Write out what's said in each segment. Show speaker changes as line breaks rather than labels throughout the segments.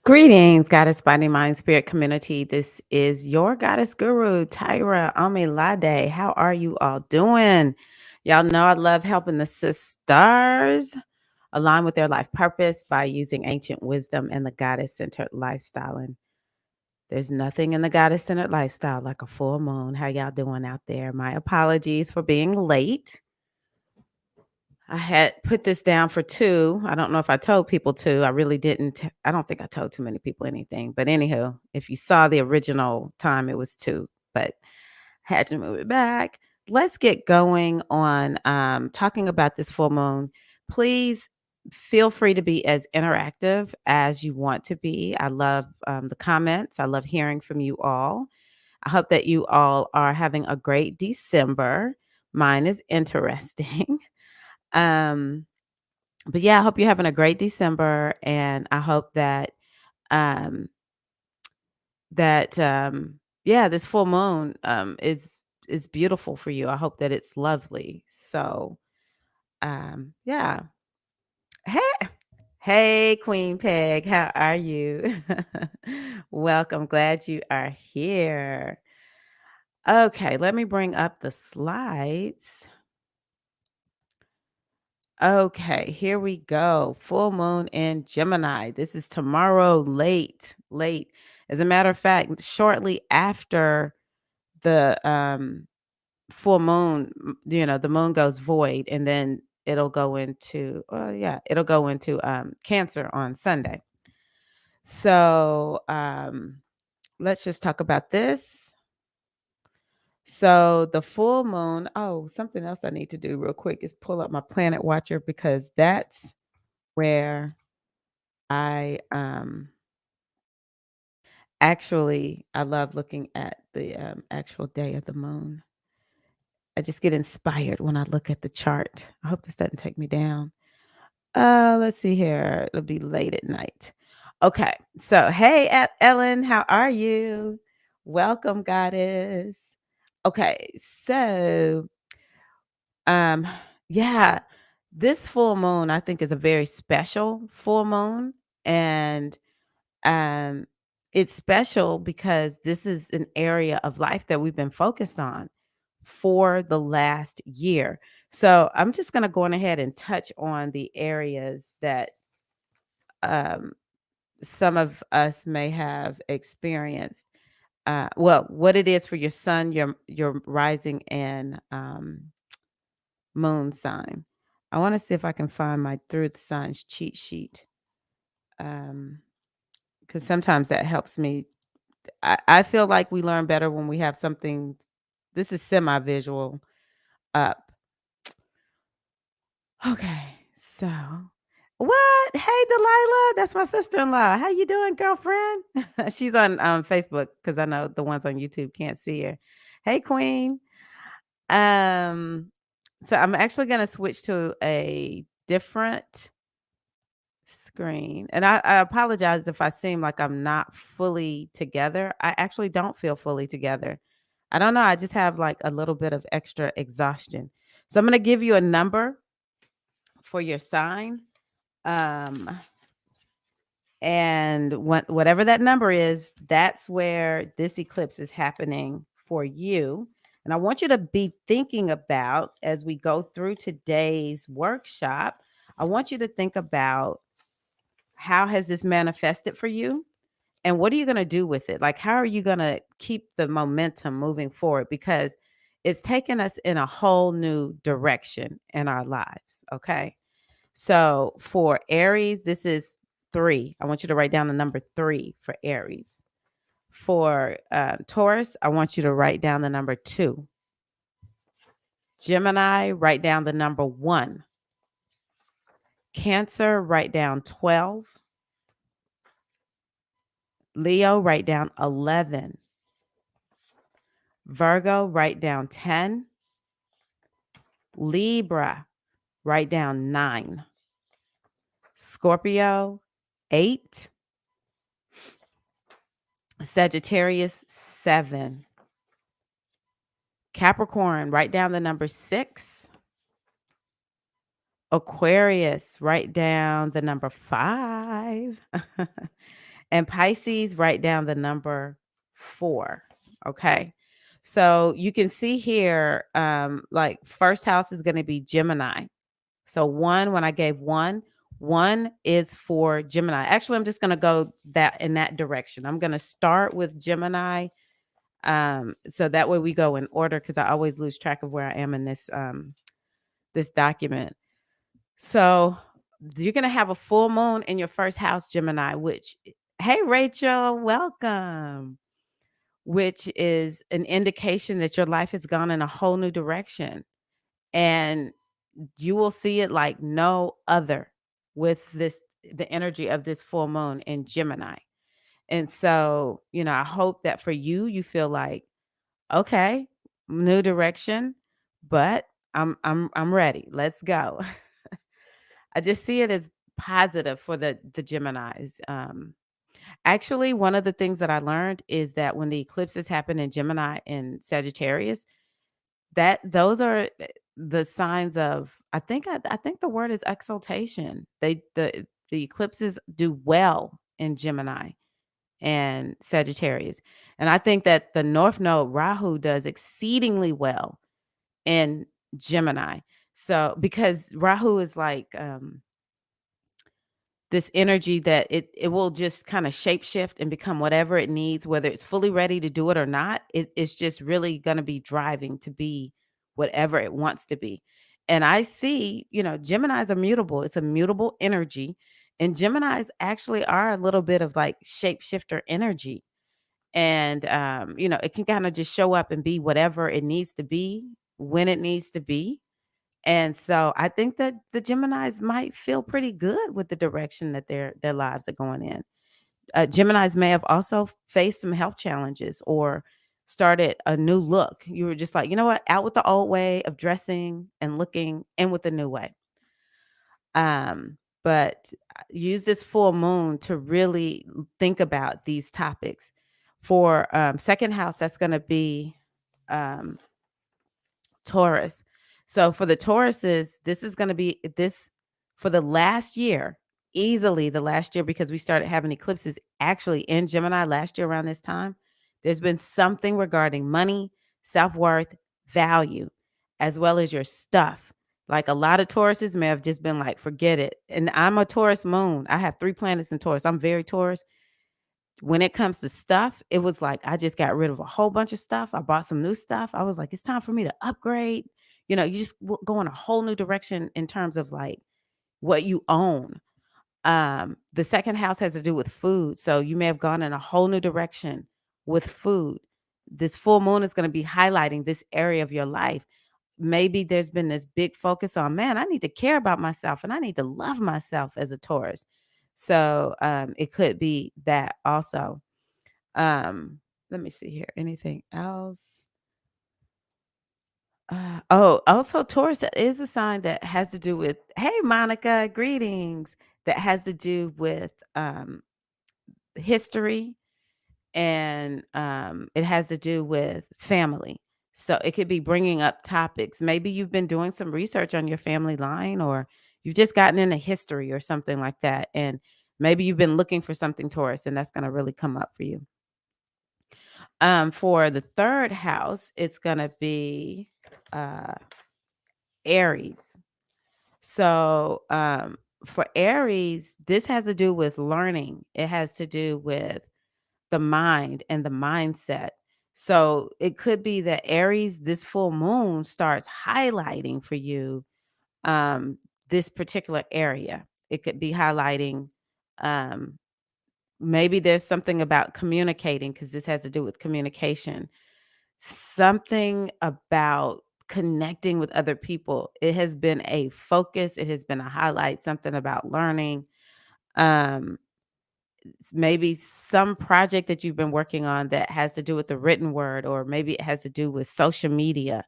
Greetings, Goddess Body Mind Spirit community. This is your Goddess Guru, Tyra Omilade. How are you all doing? Y'all know I love helping the sisters align with their life purpose by using ancient wisdom and the goddess centered lifestyle. And there's nothing in the goddess centered lifestyle like a full moon. How y'all doing out there? My apologies for being late. I had put this down for 2. I don't know if I told people 2. I really didn't. I don't think I told too many people anything. But anywho, if you saw the original time, it was 2, but had to move it back. Let's get going on talking about this full moon. Please feel free to be as interactive as you want to be. I love the comments. I love hearing from you all. I hope that you all are having a great December. Mine is interesting. Um, but yeah, I hope you're having a great December, and I hope that um yeah, this full moon is beautiful for you. I hope that it's lovely. So, yeah. Hey, hey Queen Peg, how are you? Welcome. Glad you are here. Okay, let me bring up the slides. Okay, here we go. Full moon in Gemini. This is tomorrow late. As a matter of fact, shortly after the full moon, the moon goes void and then it'll go into it'll go into Cancer on Sunday. So, let's just talk about this. So the full moon, something else I need to do real quick is pull up my planet watcher because that's where I actually I love looking at the actual day of the moon. I just get inspired when I look at the chart. I hope this doesn't take me down. Let's see here. It'll be late at night. Okay. So, hey, Ellen, how are you? Welcome, goddess. Okay. So, um, yeah, this full moon I think is a very special full moon, and um, it's special because this is an area of life that we've been focused on for the last year. So I'm just going to go on ahead and touch on the areas that um, some of us may have experienced. Well, what it is for your sun, your rising, and moon sign. I want to see if I can find my through the signs cheat sheet, because sometimes that helps me. I feel like we learn better when we have something. This is semi-visual up. Okay, so what? Hey, Delilah, that's my sister-in-law. How you doing, girlfriend? She's on Facebook because I know the ones on YouTube can't see her. Hey, Queen. Um, so I'm actually gonna switch to a different screen, and I apologize if I seem like I'm not fully together. I actually don't feel fully together. I don't know. I just have like a little bit of extra exhaustion. So I'm gonna give you a number for your sign. Um, and whatever that number is, that's where this eclipse is happening for you. And I want you to be thinking about as we go through today's workshop, I want you to think about how has this manifested for you? And what are you going to do with it? Like, how are you going to keep the momentum moving forward? Because it's taken us in a whole new direction in our lives. Okay. So for Aries, this is 3. I want you to write down the number 3 for Aries. For Taurus, I want you to write down the number 2. Gemini, write down the number 1. Cancer, write down 12. Leo, write down 11. Virgo, write down 10. Libra, write down 9. Scorpio, 8. Sagittarius, 7. Capricorn, write down the number 6. Aquarius, write down the number 5. And Pisces, write down the number 4. Okay. So you can see here, like first house is going to be Gemini. So one, when I gave one is for Gemini. Actually, I'm just going to go that in that direction. I'm going to start with Gemini. So that way we go in order because I always lose track of where I am in this document. So you're going to have a full moon in your first house, Gemini, which, hey, Rachel, welcome, which is an indication that your life has gone in a whole new direction. And you will see it like no other with the energy of this full moon in Gemini. And so, I hope that for you, you feel like, okay, new direction, but I'm ready. Let's go. I just see it as positive for the Geminis. Actually, one of the things that I learned is that when the eclipses happen in Gemini and Sagittarius, that those are the signs of, I think the word is exaltation. The eclipses do well in Gemini and Sagittarius. And I think that the North Node Rahu does exceedingly well in Gemini. So because Rahu is like this energy that it will just kind of shapeshift and become whatever it needs, whether it's fully ready to do it or not. It's just really going to be driving to be whatever it wants to be. And I see, Geminis are mutable. It's a mutable energy. And Geminis actually are a little bit of like shapeshifter energy. And, it can kind of just show up and be whatever it needs to be when it needs to be. And so I think that the Geminis might feel pretty good with the direction that their lives are going in. Geminis may have also faced some health challenges or started a new look. You were just like, you know what, out with the old way of dressing and looking, in with the new way. But use this full moon to really think about these topics. For second house, that's going to be um, Taurus. So for the Tauruses, this is going to be this for the last year, easily the last year, because we started having eclipses actually in Gemini last year around this time. There's been something regarding money, self-worth, value, as well as your stuff. Like a lot of Tauruses may have just been like, forget it. And I'm a Taurus moon. I have 3 planets in Taurus. I'm very Taurus. When it comes to stuff, it was like I just got rid of a whole bunch of stuff. I bought some new stuff. I was like, it's time for me to upgrade. You just go in a whole new direction in terms of like what you own. The second house has to do with food. So you may have gone in a whole new direction with food. This full moon is going to be highlighting this area of your life. Maybe there's been this big focus on, man, I need to care about myself and I need to love myself as a Taurus. So it could be that also. Let me see here. Anything else? Also Taurus is a sign that has to do with, hey Monica, greetings. That has to do with history, and it has to do with family. So it could be bringing up topics. Maybe you've been doing some research on your family line, or you've just gotten into history or something like that. And maybe you've been looking for something Taurus, and that's going to really come up for you. For the third house, it's going to be uh, Aries. So for Aries, this has to do with learning. It has to do with the mind and the mindset. So it could be that Aries, this full moon starts highlighting for you this particular area. It could be highlighting, um, maybe there's something about communicating, because this has to do with communication, something about connecting with other people. It has been a focus, it has been a highlight, something about learning. Um, maybe some project that you've been working on that has to do with the written word, or maybe it has to do with social media,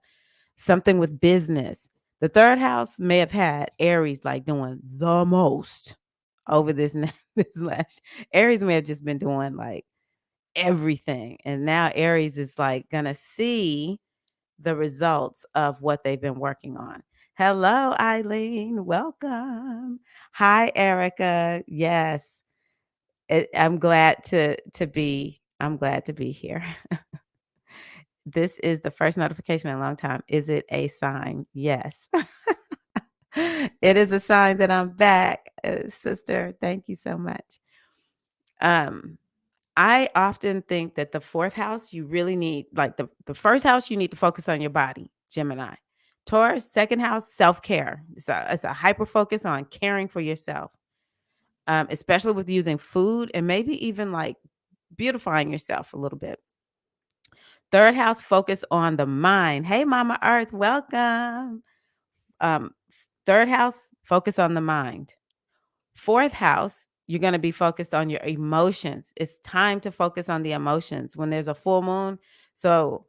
something with business. The third house may have had Aries like doing the most over this last. Aries may have just been doing like everything, and now Aries is like gonna see the results of what they've been working on. Hello, Eileen. Welcome. Hi, Erica. Yes. I'm glad to be here. This is the first notification in a long time. Is it a sign? Yes. It is a sign that I'm back, sister. Thank you so much. Um, I often think that the fourth house, you really need, like the first house, you need to focus on your body, Gemini. Taurus, second house, self care. It's a hyper focus on caring for yourself, especially with using food and maybe even like beautifying yourself a little bit. Third house, focus on the mind. Hey, Mama Earth, welcome. Um, Third house, focus on the mind. Fourth house, you're going to be focused on your emotions. It's time to focus on the emotions when there's a full moon. So,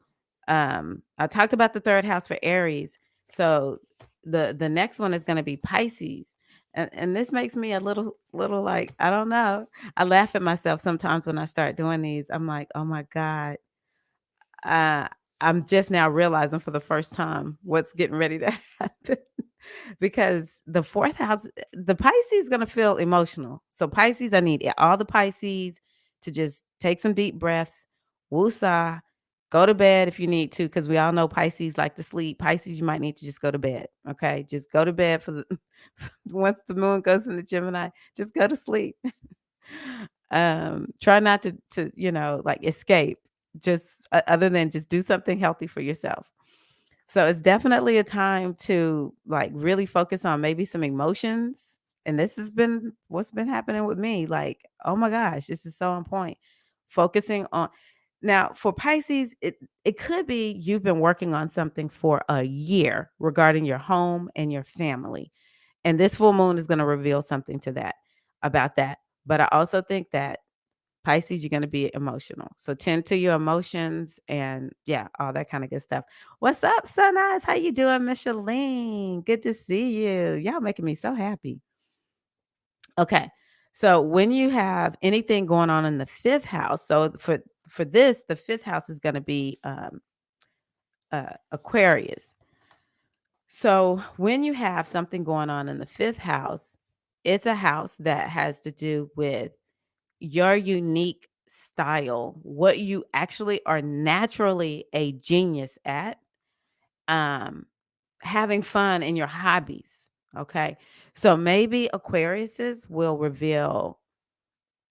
I talked about the third house for Aries. So the next one is going to be Pisces. And this makes me a little like, I don't know. I laugh at myself sometimes when I start doing these. I'm like, oh my God. Uh, I'm just now realizing for the first time what's getting ready to happen. Because the fourth house, the Pisces is going to feel emotional. So Pisces, I need all the Pisces to just take some deep breaths, woosah, go to bed if you need to, because we all know Pisces like to sleep. Pisces, you might need to just go to bed. Okay, just go to bed for the once the moon goes into Gemini, just go to sleep. Try not to like escape. Just other than just do something healthy for yourself. So it's definitely a time to like really focus on maybe some emotions. And this has been what's been happening with me. Like, oh my gosh, this is so on point. Focusing on now for Pisces, it could be you've been working on something for a year regarding your home and your family. And this full moon is going to reveal something to that about that. But I also think that Pisces, you're going to be emotional. So tend to your emotions and yeah, all that kind of good stuff. What's up, Sun Eyes? How you doing, Micheline? Good to see you. Y'all making me so happy. Okay. So when you have anything going on in the fifth house, so for this, the fifth house is going to be Aquarius. So when you have something going on in the fifth house, it's a house that has to do with your unique style, what you actually are naturally a genius at, um, having fun in your hobbies. Okay. So maybe Aquariuses will reveal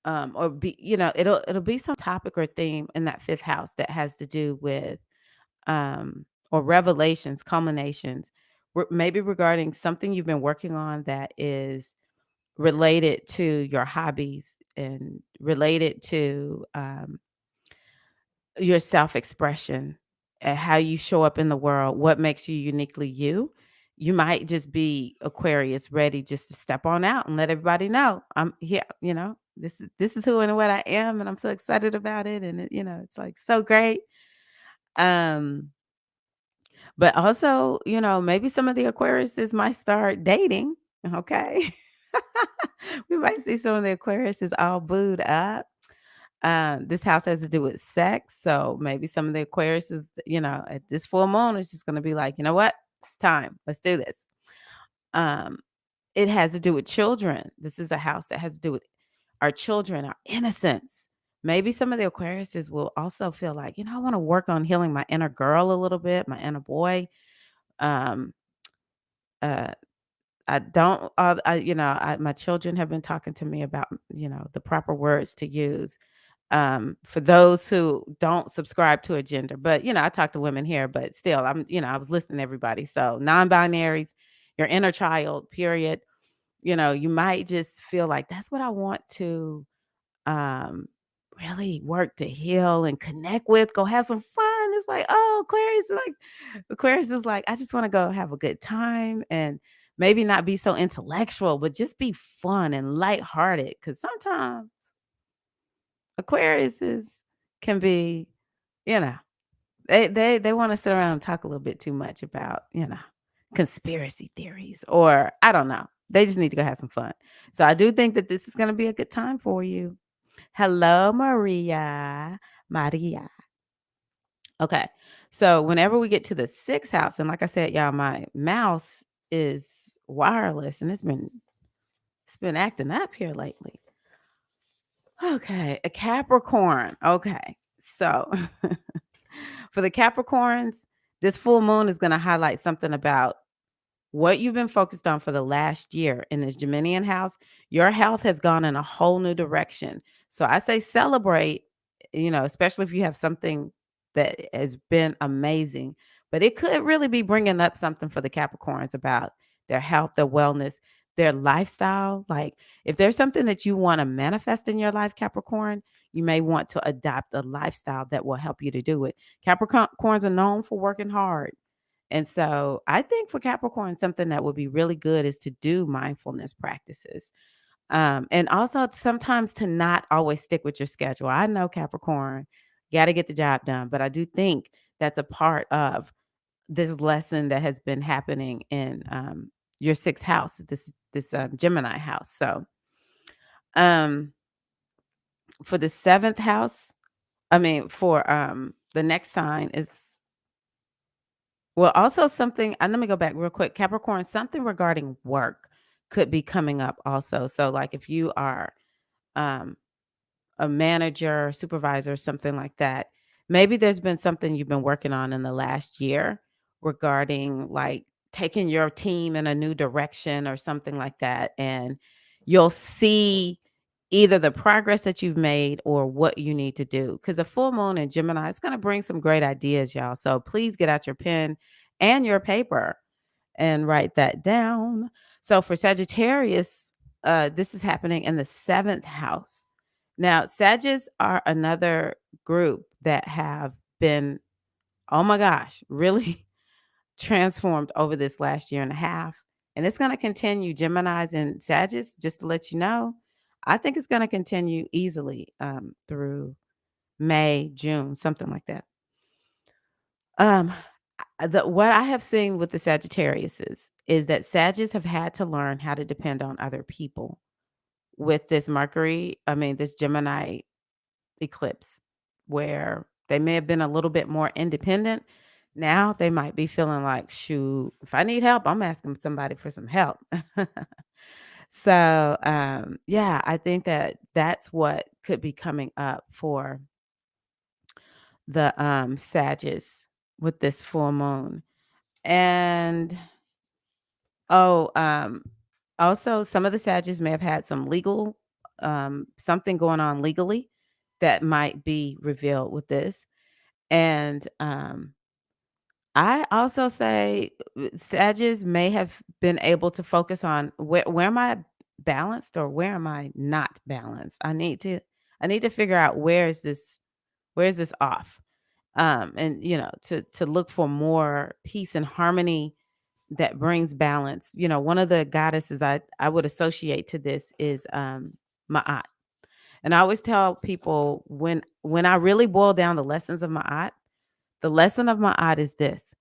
or be, it'll be some topic or theme in that fifth house that has to do with or revelations, culminations, maybe regarding something you've been working on that is related to your hobbies and related to your self-expression and how you show up in the world, what makes you uniquely you. You might just be Aquarius ready just to step on out and let everybody know I'm here, this is who and what I am and I'm so excited about it and it's like so great. Um but also, maybe some of the Aquariuses might start dating. Okay. We might see some of the Aquariuses all booed up. This house has to do with sex. So maybe some of the Aquariuses, at this full moon is just going to be like, you know what? It's time. Let's do this. Um, it has to do with children. This is a house that has to do with our children, our innocence. Maybe some of the Aquariuses will also feel like, I want to work on healing my inner girl a little bit, my inner boy. Um, uh, I don't, my children have been talking to me about, the proper words to use for those who don't subscribe to a gender. But, I talk to women here, but still, I was listening to everybody. So non-binaries, your inner child, period. You might just feel like that's what I want to um, really work to heal and connect with, go have some fun. It's like, oh, Aquarius is like, I just want to go have a good time and maybe not be so intellectual, but just be fun and lighthearted. Cause sometimes Aquariuses can be, you know, they want to sit around and talk a little bit too much about, conspiracy theories or I don't know. They just need to go have some fun. So I do think that this is going to be a good time for you. Hello, Maria. Maria. Okay. So whenever we get to the sixth house, and like I said, y'all, my mouse is wireless and it's been acting up here lately. Okay, a Capricorn. Okay. So for the Capricorns, this full moon is going to highlight something about what you've been focused on for the last year in this Geminian house. Your health has gone in a whole new direction. So I say celebrate, especially if you have something that has been amazing. But it could really be bringing up something for the Capricorns about their health, their wellness, their lifestyle. Like if there's something that you want to manifest in your life, Capricorn, you may want to adopt a lifestyle that will help you to do it. Capricorns are known for working hard. And so I think for Capricorn, something that would be really good is to do mindfulness practices. And also sometimes to not always stick with your schedule. I know Capricorn, got to get the job done, but I do think that's a part of this lesson that has been happening in your sixth house, this Gemini house. So um, for the seventh house, for the next sign is well, also something and let me go back real quick. Capricorn, something regarding work could be coming up also. So like if you are um a manager, supervisor, something like that. Maybe there's been something you've been working on in the last year regarding like taking your team in a new direction or something like that. And you'll see either the progress that you've made or what you need to do. Because a full moon in Gemini is going to bring some great ideas, y'all. So please get out your pen and your paper and write that down. So for Sagittarius, this is happening in the seventh house. Now, Sagittarius are another group that have been, oh my gosh, really transformed over this last year and a half. And it's going to continue. Geminis and Sagittarius, just to let you know, I think it's going to continue easily through May, June, something like that. Um, what I have seen with the Sagittarius is that Sagittarius have had to learn how to depend on other people with this this Gemini eclipse, where they may have been a little bit more independent. Now they might be feeling like, shoot, if I need help, I'm asking somebody for some help. So, yeah, I think that that's what could be coming up for the Sagittarius with this full moon. And oh, also some of the Sagittarius may have had some legal something going on legally that might be revealed with this. And I also say Sagittarius may have been able to focus on where am I balanced or where am I not balanced. I need to figure out where is this off. And to look for more peace and harmony that brings balance. One of the goddesses I would associate to this is Ma'at. And I always tell people when I really boil down the lessons of Ma'at, the lesson of Ma'at is this: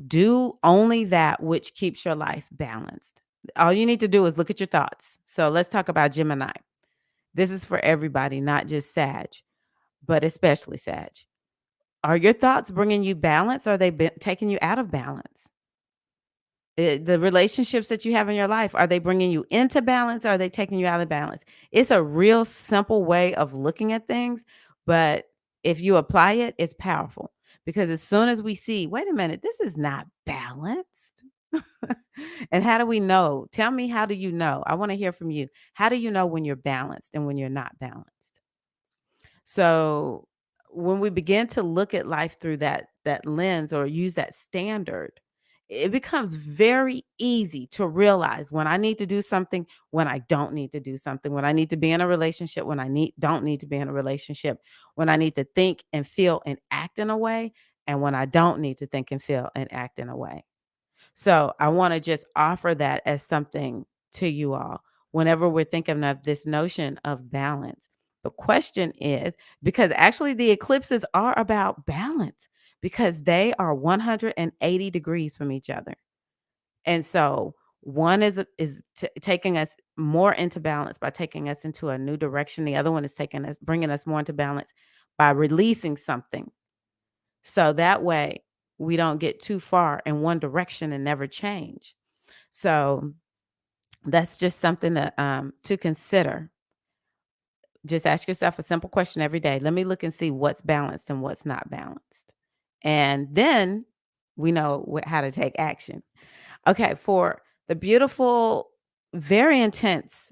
do only that which keeps your life balanced. All you need to do is look at your thoughts. So let's talk about Gemini. This is for everybody, not just Sag, but especially Sag. Are your thoughts bringing you balance? Or are they taking you out of balance? The relationships that you have in your life, are they bringing you into balance? Or are they taking you out of balance? It's a real simple way of looking at things, but if you apply it, it's powerful because as soon as we see, wait a minute, this is not balanced. And how do we know? Tell me, how do you know? I want to hear from you. How do you know when you're balanced and when you're not balanced? So when we begin to look at life through that lens or use that standard, it becomes very easy to realize when I need to do something, when I don't need to do something, when I need to be in a relationship, when don't need to be in a relationship, when I need to think and feel and act in a way, and when I don't need to think and feel and act in a way. So I want to just offer that as something to you all whenever we're thinking of this notion of balance. The question is, because actually the eclipses are about balance because they are 180 degrees from each other. And so one is taking us more into balance by taking us into a new direction. The other one is bringing us more into balance by releasing something. So that way we don't get too far in one direction and never change. So that's just something to consider. Just ask yourself a simple question every day. Let me look and see what's balanced and what's not balanced. And then we know how to take action. Okay, for the beautiful, very intense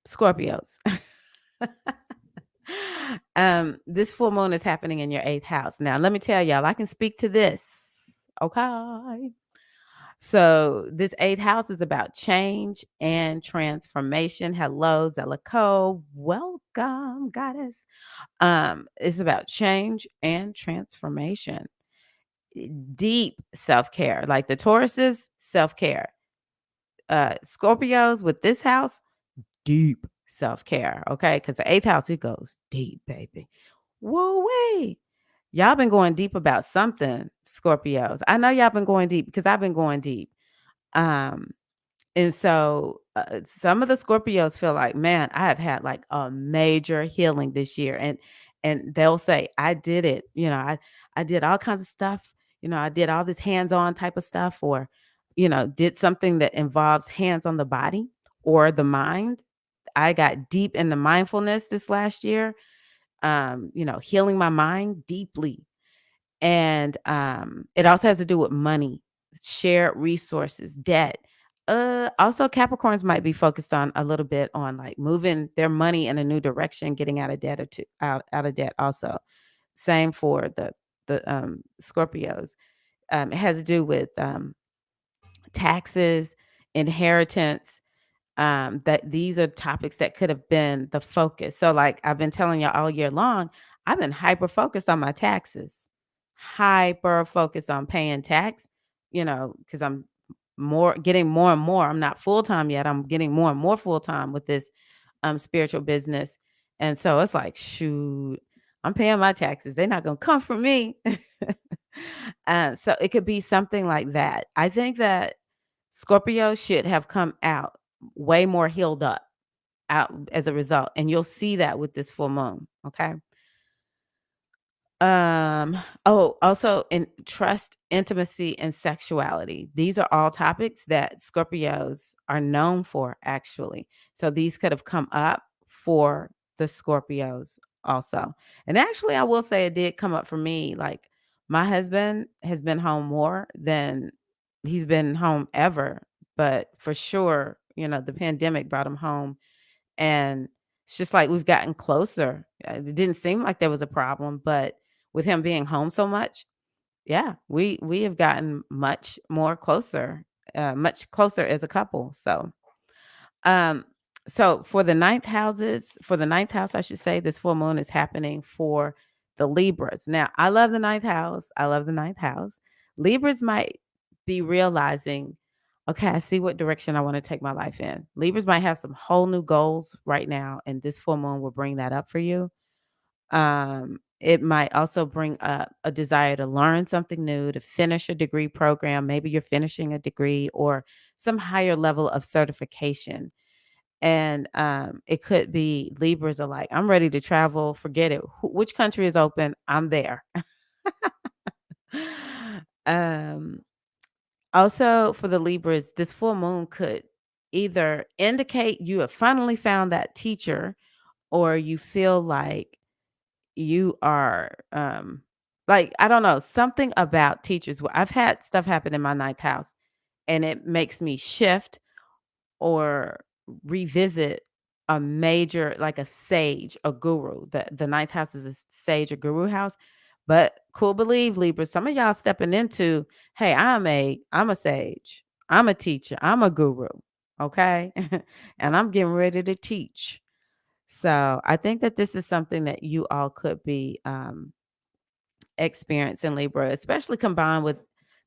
Scorpios. This full moon is happening in your 8th house. Now, let me tell y'all, I can speak to this. Okay. So, this 8th house is about change and transformation. Hello, Zellico. Welcome, goddess. It's about change and transformation. Deep self-care. Like the Tauruses, self-care. Scorpios with this house, deep self-care, okay? Because the 8th house, it goes deep, baby. Woo-wee. Y'all been going deep about something, Scorpios. I know y'all been going deep because I've been going deep. Um, and so some of the Scorpios feel like, man, I have had like a major healing this year. And they'll say, I did it. I did all kinds of stuff. I did all this hands-on type of stuff, or, did something that involves hands on the body or the mind. I got deep into mindfulness this last year, healing my mind deeply. And it also has to do with money, shared resources, debt. Also Capricorns might be focused on a little bit on like moving their money in a new direction, getting out of debt, or out of debt also. Same for the Scorpios. It has to do with taxes, inheritance. That these are topics that could have been the focus. So, like I've been telling y'all all year long, I've been hyper focused on my taxes, hyper focused on paying tax, because I'm getting more and more. I'm not full time yet. I'm getting more and more full time with this spiritual business. And so it's like, shoot, I'm paying my taxes. They're not gonna come for me. So it could be something like that. I think that Scorpio should have come out way more healed up out as a result. And you'll see that with this full moon. Okay. Also in trust, intimacy, and sexuality. These are all topics that Scorpios are known for, actually. So these could have come up for the Scorpios also. And actually, I will say it did come up for me. Like my husband has been home more than he's been home ever. But for sure, the pandemic brought him home, and it's just like we've gotten closer. It didn't seem like there was a problem, but with him being home so much, yeah, we have gotten much closer as a couple. Um, so for the ninth house, I should say, this full moon is happening for the Libras. Now, I love the ninth house. I love the ninth house. Libras might be realizing, okay, I see what direction I want to take my life in. Libras might have some whole new goals right now, and this full moon will bring that up for you. It might also bring up a desire to learn something new, to finish a degree program. Maybe you're finishing a degree or some higher level of certification. And it could be Libras are like, I'm ready to travel. Forget it. Which country is open? I'm there. um, Also, for the Libras, this full moon could either indicate you have finally found that teacher, or you feel like you are like, I don't know, something about teachers. I've had stuff happen in my ninth house, and it makes me shift or revisit a major, like a sage, a guru. The ninth house is a sage or guru house. But cool believe, Libra, some of y'all stepping into, hey, I'm a sage, I'm a teacher, I'm a guru. Okay. And I'm getting ready to teach. So I think that this is something that you all could be experiencing, Libra, especially combined with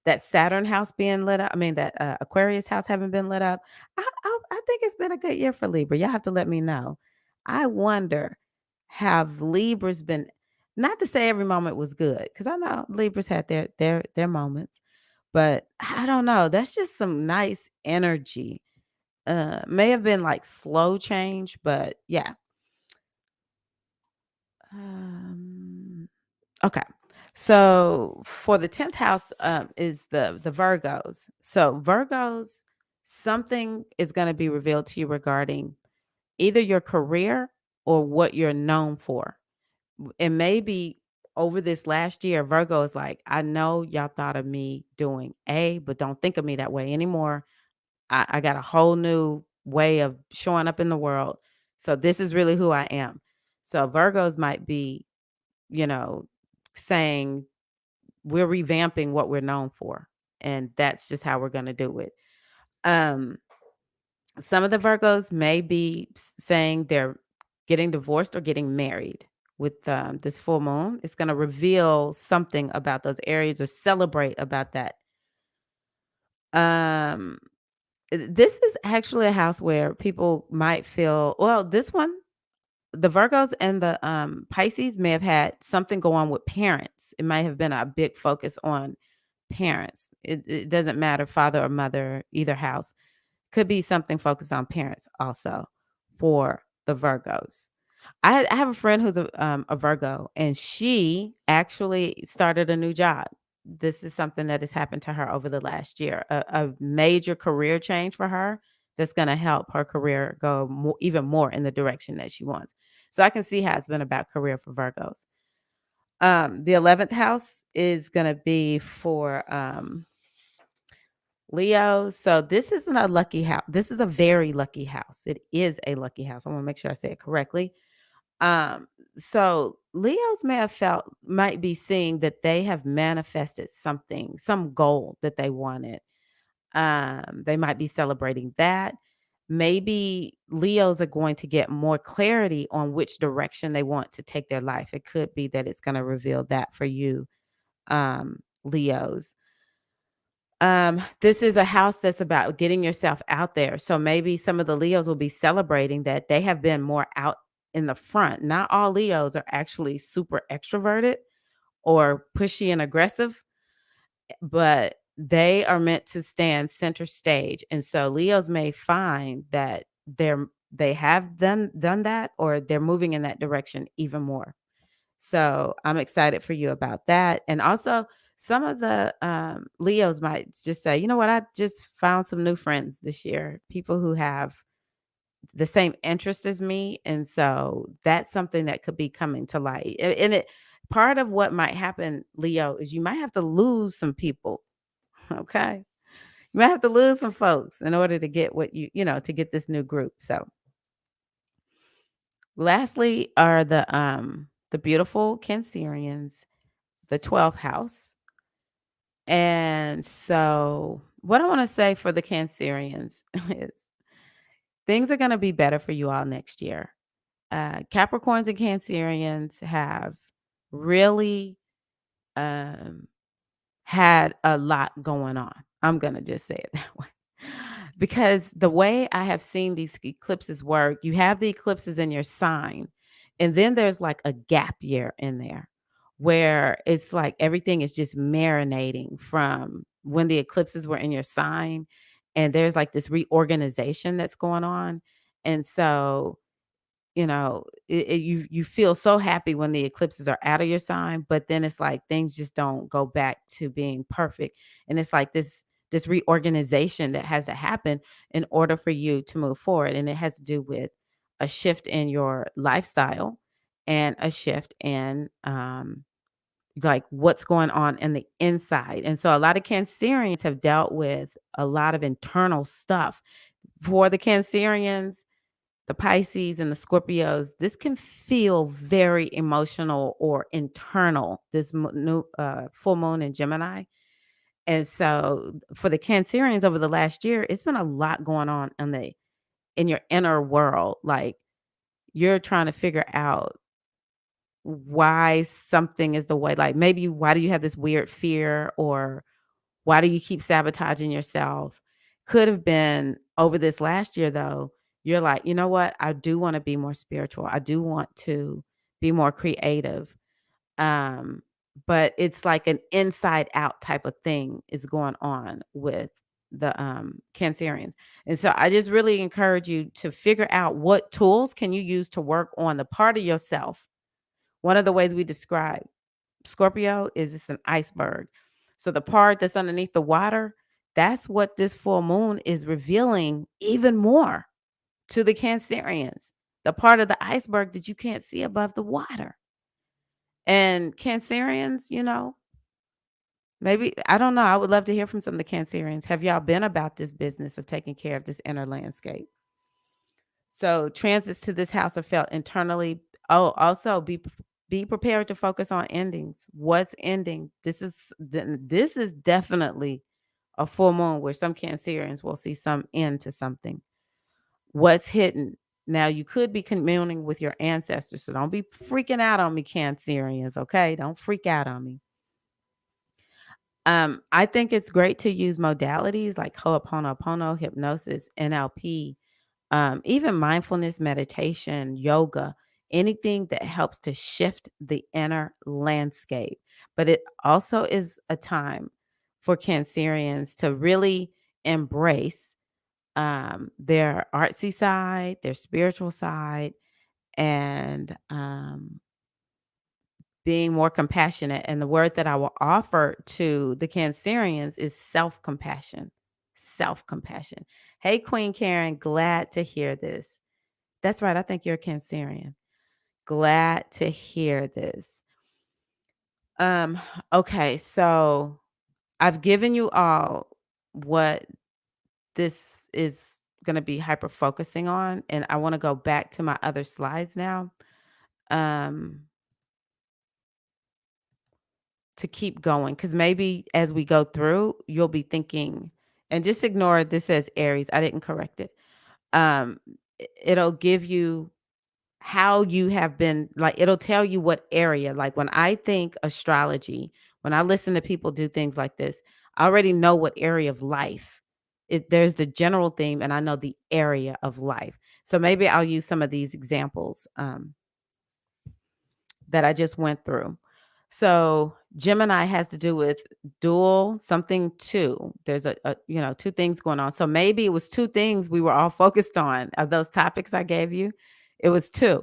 that Saturn house being lit up. I mean, that Aquarius house having been lit up. I think it's been a good year for Libra. Y'all have to let me know. I wonder, have Libras been, not to say every moment was good, because I know Libras had their moments, but I don't know. That's just some nice energy. May have been like slow change, but yeah. Um, okay. So for the 10th house is the Virgos. So Virgos, something is going to be revealed to you regarding either your career or what you're known for. And maybe over this last year, Virgo is like, I know y'all thought of me doing A, but don't think of me that way anymore. I got a whole new way of showing up in the world. So this is really who I am. So Virgos might be, you know, saying we're revamping what we're known for. And that's just how we're going to do it. Um, some of the Virgos may be saying they're getting divorced or getting married with this full moon. It's going to reveal something about those areas or celebrate about that. Um, this is actually a house where people might feel, well, this one, the Virgos and the Pisces may have had something go on with parents. It might have been a big focus on parents. It doesn't matter, father or mother, either house. Could be something focused on parents also for the Virgos. I have a friend who's a Virgo, and she actually started a new job. This is something that has happened to her over the last year, a major career change for her that's going to help her career go even more in the direction that she wants. So I can see how it's been about career for Virgos. The 11th house is going to be for Leo. So this isn't a lucky house. This is a very lucky house. It is a lucky house. I want to make sure I say it correctly. Um, so Leos might be seeing that they have manifested something, some goal that they wanted. They might be celebrating that. Maybe Leos are going to get more clarity on which direction they want to take their life. It could be that it's going to reveal that for you, Leos. This is a house that's about getting yourself out there. So maybe some of the Leos will be celebrating that they have been more out in the front. Not all Leos are actually super extroverted or pushy and aggressive, but they are meant to stand center stage. And so Leos may find that they have done that, or they're moving in that direction even more. So I'm excited for you about that. And also, some of the Leos might just say, you know what, I just found some new friends this year, people who have the same interest as me. And so that's something that could be coming to light. And it part of what might happen, Leo, is you might have to lose some people. Okay. You might have to lose some folks in order to get what to get this new group. So lastly are the beautiful Cancerians, the 12th house. And so, what I want to say for the Cancerians is things are going to be better for you all next year. Capricorns and Cancerians have really um, had a lot going on. I'm going to just say it that way. Because the way I have seen these eclipses work, you have the eclipses in your sign, and then there's like a gap year in there where it's like everything is just marinating from when the eclipses were in your sign. And there's like this reorganization that's going on. And so you feel so happy when the eclipses are out of your sign, but then it's like things just don't go back to being perfect. And it's like this reorganization that has to happen in order for you to move forward. And it has to do with a shift in your lifestyle and a shift in like what's going on in the inside. And so a lot of Cancerians have dealt with a lot of internal stuff. For the Cancerians, the Pisces and the Scorpios, this can feel very emotional or internal, this new full moon in Gemini. And so for the Cancerians over the last year, it's been a lot going on in your inner world. Like you're trying to figure out why something is the way, like maybe why do you have this weird fear, or why do you keep sabotaging yourself? Could have been over this last year, though. You're like, you know what? I do want to be more spiritual. I do want to be more creative. Um, but it's like an inside out type of thing is going on with the Cancerians. And so I just really encourage you to figure out what tools can you use to work on the part of yourself. One of the ways we describe Scorpio is it's an iceberg. So the part that's underneath the water, that's what this full moon is revealing even more to the Cancerians. the part of the iceberg that you can't see above the water. And Cancerians, maybe, I don't know. I would love to hear from some of the Cancerians. Have y'all been about this business of taking care of this inner landscape? So transits to this house are felt internally. Oh, also be prepared to focus on endings. What's ending? This is definitely a full moon where some Cancerians will see some end to something. What's hidden? Now you could be communing with your ancestors, so don't be freaking out on me, Cancerians. Okay, don't freak out on me. I think it's great to use modalities like Ho'oponopono, hypnosis, NLP, even mindfulness, meditation, yoga, anything that helps to shift the inner landscape. But it also is a time for Cancerians to really embrace their artsy side, their spiritual side, and being more compassionate. And the word that I will offer to the Cancerians is self-compassion. Self-compassion. Hey, Queen Karen, glad to hear this. That's right. I think you're a Cancerian. Glad to hear this. Um, okay, so I've given you all what this is going to be hyper focusing on, and I want to go back to my other slides now. Um, to keep going, because maybe as we go through, you'll be thinking, and just ignore this says Aries. I didn't correct it. It'll give you how you have been, like, it'll tell you what area. Like when I think astrology, when I listen to people do things like this, I already know what area of life. There's the general theme, and I know the area of life. So maybe I'll use some of these examples that I just went through. So Gemini has to do with dual something two. There's two things going on. So maybe it was two things we were all focused on of those topics I gave you. It was two,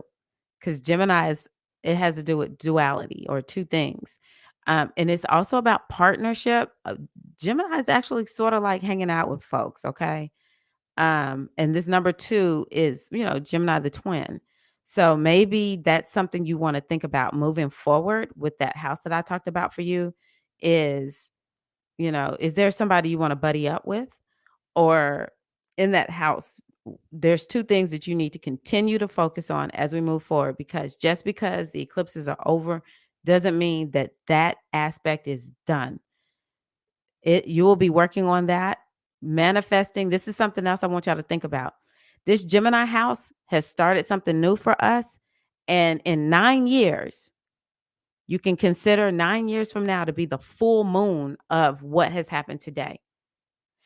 because it has to do with duality or two things. And it's also about partnership. Gemini is actually sort of like hanging out with folks. Okay. And this number two is, Gemini the twin. So maybe that's something you want to think about moving forward with that house that I talked about for you is, is there somebody you want to buddy up with? Or in that house, there's two things that you need to continue to focus on as we move forward, because just because the eclipses are over doesn't mean that that aspect is done. You will be working on that, manifesting. This is something else I want y'all to think about. This Gemini house has started something new for us. And in 9 years, you can consider 9 years from now to be the full moon of what has happened today.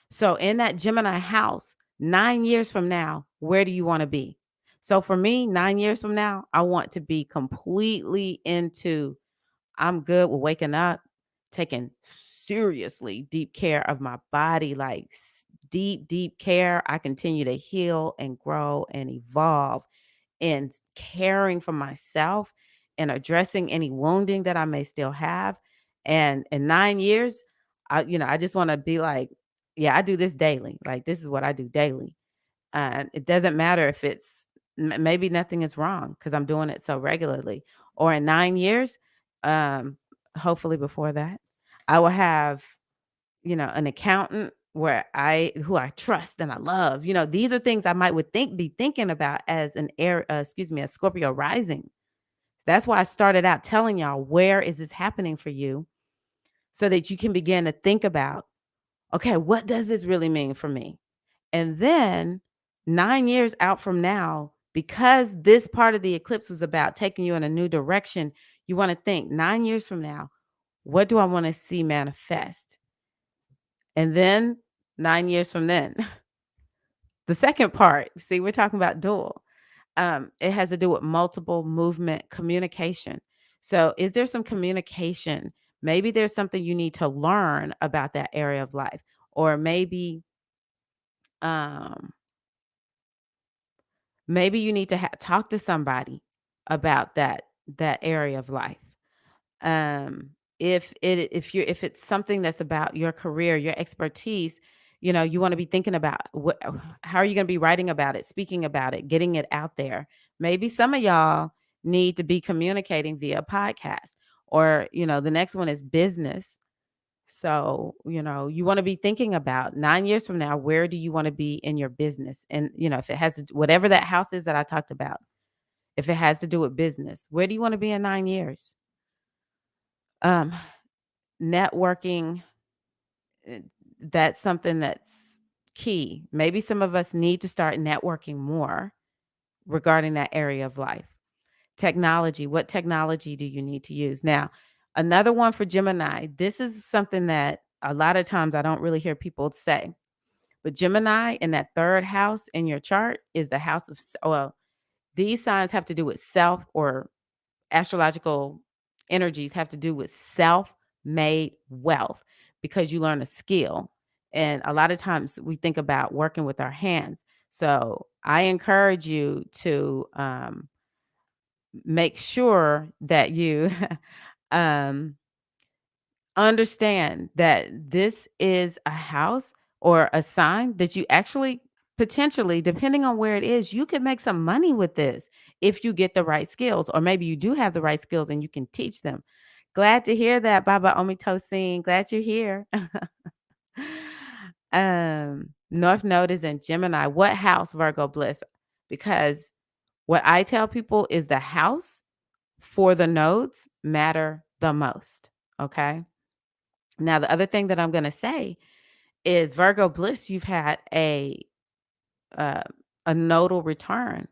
So in that Gemini house, 9 years from now, where do you want to be? So for me, 9 years from now, I want to be completely into, I'm good with waking up, taking seriously deep care of my body, like deep, deep care. I continue to heal and grow and evolve in caring for myself and addressing any wounding that I may still have. And in 9 years, I just want to be like, yeah, I do this daily. Like, this is what I do daily. And it doesn't matter if it's maybe nothing is wrong because I'm doing it so regularly. Or in 9 years, um, hopefully before that, I will have, an accountant who I trust and I love. These are things I be thinking about as a Scorpio rising. That's why I started out telling y'all, where is this happening for you, so that you can begin to think about, okay, what does this really mean for me? And then 9 years out from now, because this part of the eclipse was about taking you in a new direction, you want to think 9 years from now, what do I want to see manifest? And then 9 years from then, the second part, see, we're talking about dual. It has to do with multiple movement communication. So is there some communication? Maybe there's something you need to learn about that area of life. Or um, maybe you need to talk to somebody about that area of life. If it's something that's about your career, your expertise, you want to be thinking about how are you going to be writing about it, speaking about it, getting it out there. Maybe some of y'all need to be communicating via podcast, or, the next one is business. So, you want to be thinking about 9 years from now, where do you want to be in your business? And, if it has to, whatever that house is that I talked about, if it has to do with business, where do you want to be in 9 years? Um, Networking, uh, that's something that's key. Maybe some of us need to start networking more regarding that area of life. Technology, what technology do you need to use? Now, another one for Gemini, this is something that a lot of times I don't really hear people say, but Gemini in that third house in your chart is the house of, well, these signs have to do with self, or astrological energies have to do with self-made wealth, because you learn a skill. And a lot of times we think about working with our hands. So I encourage you to make sure that you um, understand that this is a house or a sign that you actually potentially, depending on where it is, you can make some money with this if you get the right skills, or maybe you do have the right skills and you can teach them. Glad to hear that, Baba Omitosin. Glad you're here. North Node is in Gemini. What house, Virgo Bliss? Because what I tell people is the house for the nodes matter the most. Okay. Now, the other thing that I'm going to say is, Virgo Bliss, you've had uh, a nodal return.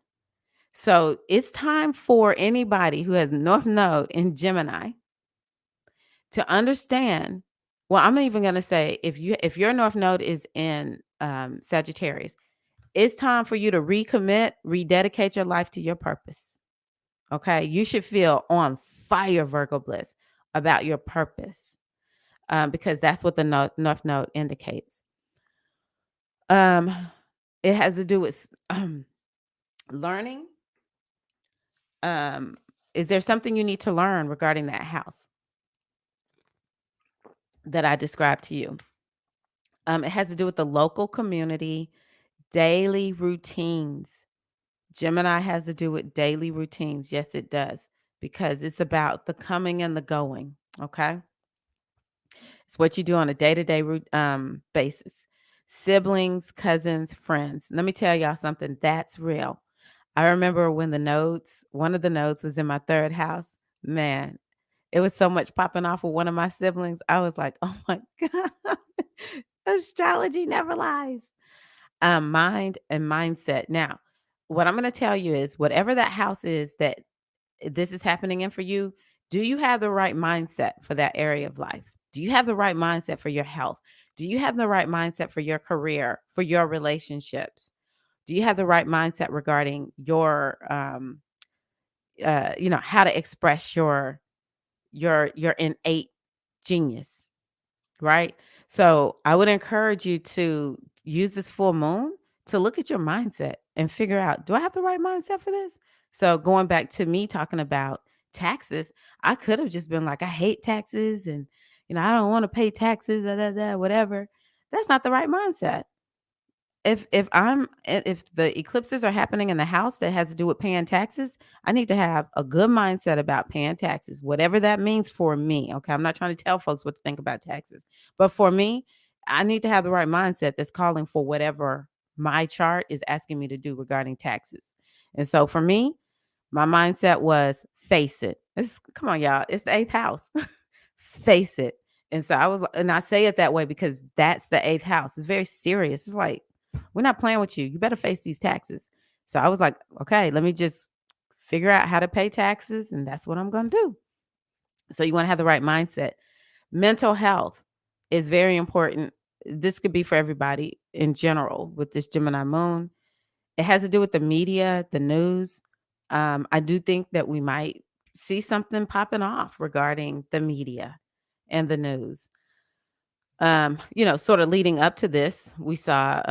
So it's time for anybody who has North Node in Gemini to understand. Well, I'm even going to say, if your North Node is in Sagittarius, it's time for you to recommit, rededicate your life to your purpose. Okay, you should feel on fire, Virgo Bliss, about your purpose, because that's what the North Node indicates. Um, it has to do with learning. Is there something you need to learn regarding that house that I described to you? It has to do with the local community, daily routines. Gemini has to do with daily routines. Yes, it does, because it's about the coming and the going. Okay. It's what you do on a day-to-day basis. Siblings, cousins, friends. Let me tell y'all something that's real. I remember when one of the nodes was in my third house. Man, it was so much popping off with one of my siblings. I was like, oh my God, astrology never lies. Mind and mindset. Now, what I'm going to tell you is, whatever that house is that this is happening in for you, do you have the right mindset for that area of life? Do you have the right mindset for your health? Do you have the right mindset for your career, for your relationships? Do you have the right mindset regarding your how to express your innate genius, right? So I would encourage you to use this full moon to look at your mindset and figure out, do I have the right mindset for this? So going back to me talking about taxes, I could have just been like, I hate taxes, and I don't want to pay taxes, whatever. That's not the right mindset. If the eclipses are happening in the house that has to do with paying taxes, I need to have a good mindset about paying taxes, whatever that means for me. Okay. I'm not trying to tell folks what to think about taxes, but for me, I need to have the right mindset that's calling for whatever my chart is asking me to do regarding taxes. And so for me, my mindset was face it. Come on, y'all. It's the eighth house. Face it. And so and I say it that way because that's the eighth house. It's very serious. It's like, we're not playing with you. You better face these taxes. So I was like, okay, let me just figure out how to pay taxes. And that's what I'm going to do. So you want to have the right mindset. Mental health is very important. This could be for everybody in general with this Gemini moon. It has to do with the media, the news. I do think that we might see something popping off regarding the media and the news. Sort of leading up to this, we saw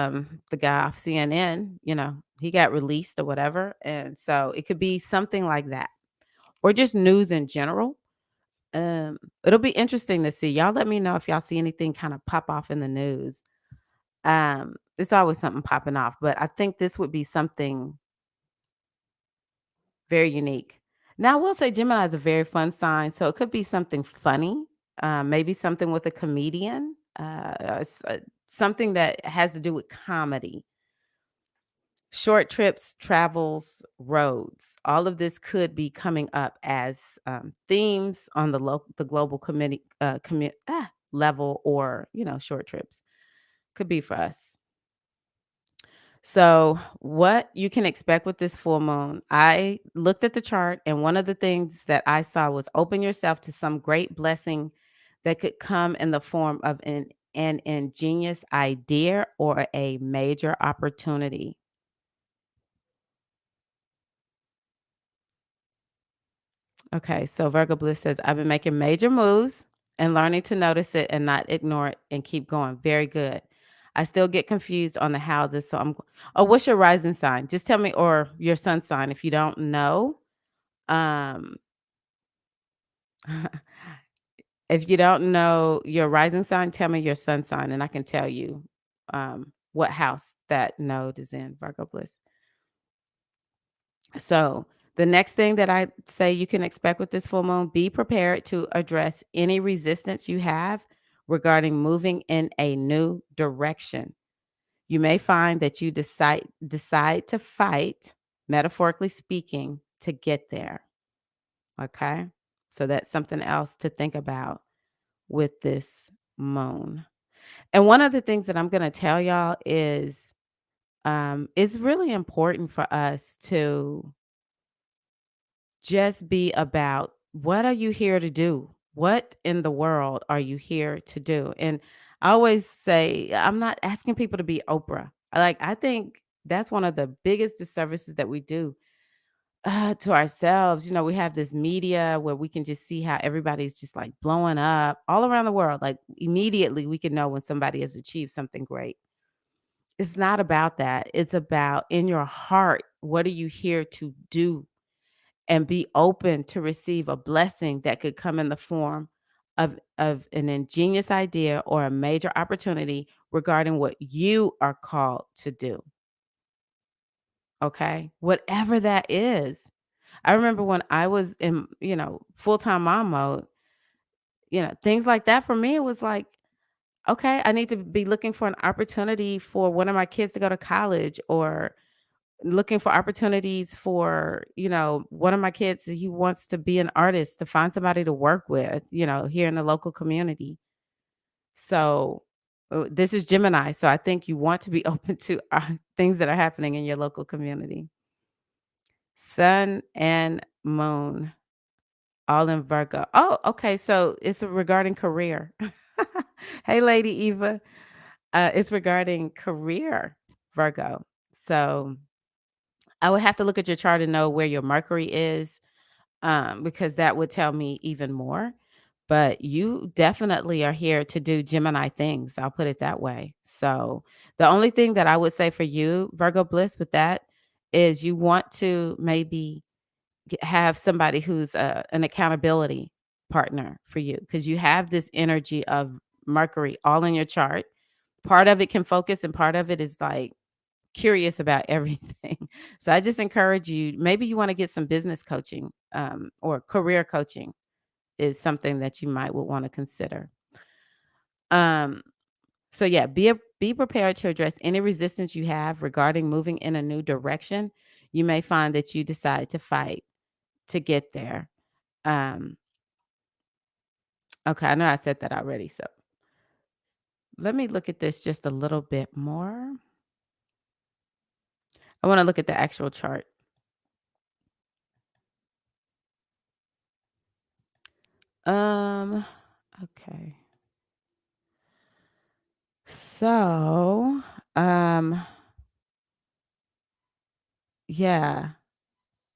the guy off CNN, he got released or whatever. And so it could be something like that, or just news in general. It'll be interesting to see. Y'all let me know if y'all see anything kind of pop off in the news. It's always something popping off, but I think this would be something Very unique. Now, I will say Gemini is a very fun sign, so it could be something funny, maybe something with a comedian, something that has to do with comedy. Short trips, travels, roads. All of this could be coming up as themes on the global level, or short trips could be for us. So, what you can expect with this full moon, I looked at the chart, and one of the things that I saw was open yourself to some great blessing that could come in the form of an ingenious idea or a major opportunity. Okay, so Virgo Bliss says, I've been making major moves and learning to notice it and not ignore it and keep going. Very good. I still get confused on the houses. Oh, what's your rising sign? Just tell me, or your sun sign if you don't know. Um, if you don't know your rising sign, tell me your sun sign and I can tell you what house that node is in, Virgo Bliss. So, the next thing that I say you can expect with this full moon, be prepared to address any resistance you have regarding moving in a new direction. You may find that you decide to fight, metaphorically speaking, to get there. Okay? So that's something else to think about with this moon. And one of the things that I'm going to tell y'all is it's really important for us to just be about, what are you here to do? What in the world are you here to do? And I always say, I'm not asking people to be Oprah. I think that's one of the biggest disservices that we do to ourselves. We have this media where we can just see how everybody's just like blowing up all around the world. Like immediately we can know when somebody has achieved something great. It's not about that. It's about, in your heart, what are you here to do? And be open to receive a blessing that could come in the form of an ingenious idea or a major opportunity regarding what you are called to do. Okay? Whatever that is. I remember when I was in, full-time mom mode, things like that for me, it was like, okay, I need to be looking for an opportunity for one of my kids to go to college, or looking for opportunities for, one of my kids, he wants to be an artist, to find somebody to work with, here in the local community. So, this is Gemini. So I think you want to be open to things that are happening in your local community. Sun and moon, all in Virgo. Oh, okay. So it's regarding career. Hey, Lady Eva. It's regarding career, Virgo. So I would have to look at your chart and know where your Mercury is, because that would tell me even more. But you definitely are here to do Gemini things. I'll put it that way. So the only thing that I would say for you, Virgo Bliss, with that is you want to maybe have somebody who's an accountability partner for you, because you have this energy of Mercury all in your chart. Part of it can focus, and part of it is like curious about everything. So I just encourage you, maybe you want to get some business coaching, or career coaching is something that you might would want to consider. Um, so yeah, be prepared to address any resistance you have regarding moving in a new direction. You may find that you decide to fight to get there. Um, okay, I know I said that already. So let me look at this just a little bit more. I want to look at the actual chart. Okay. So, yeah,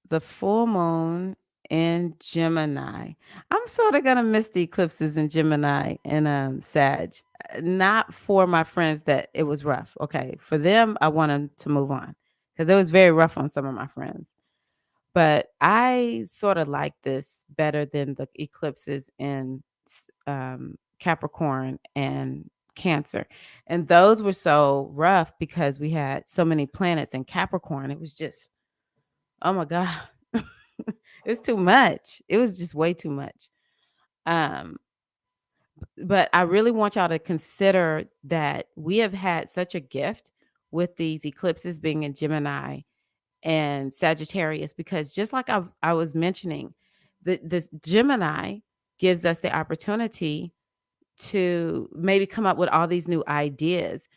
the full moon in Gemini. I'm sort of gonna miss the eclipses in Gemini and Sag. Not for my friends that it was rough. Okay, for them, I want them to move on because it was very rough on some of my friends. But I sort of like this better than the eclipses in Capricorn and Cancer. And those were so rough because we had so many planets in Capricorn. It was just, oh my God. It's too much. It was just way too much. Um, but I really want y'all to consider that we have had such a gift with these eclipses being in Gemini and Sagittarius, because just like I was mentioning, this Gemini gives us the opportunity to maybe come up with all these new ideas.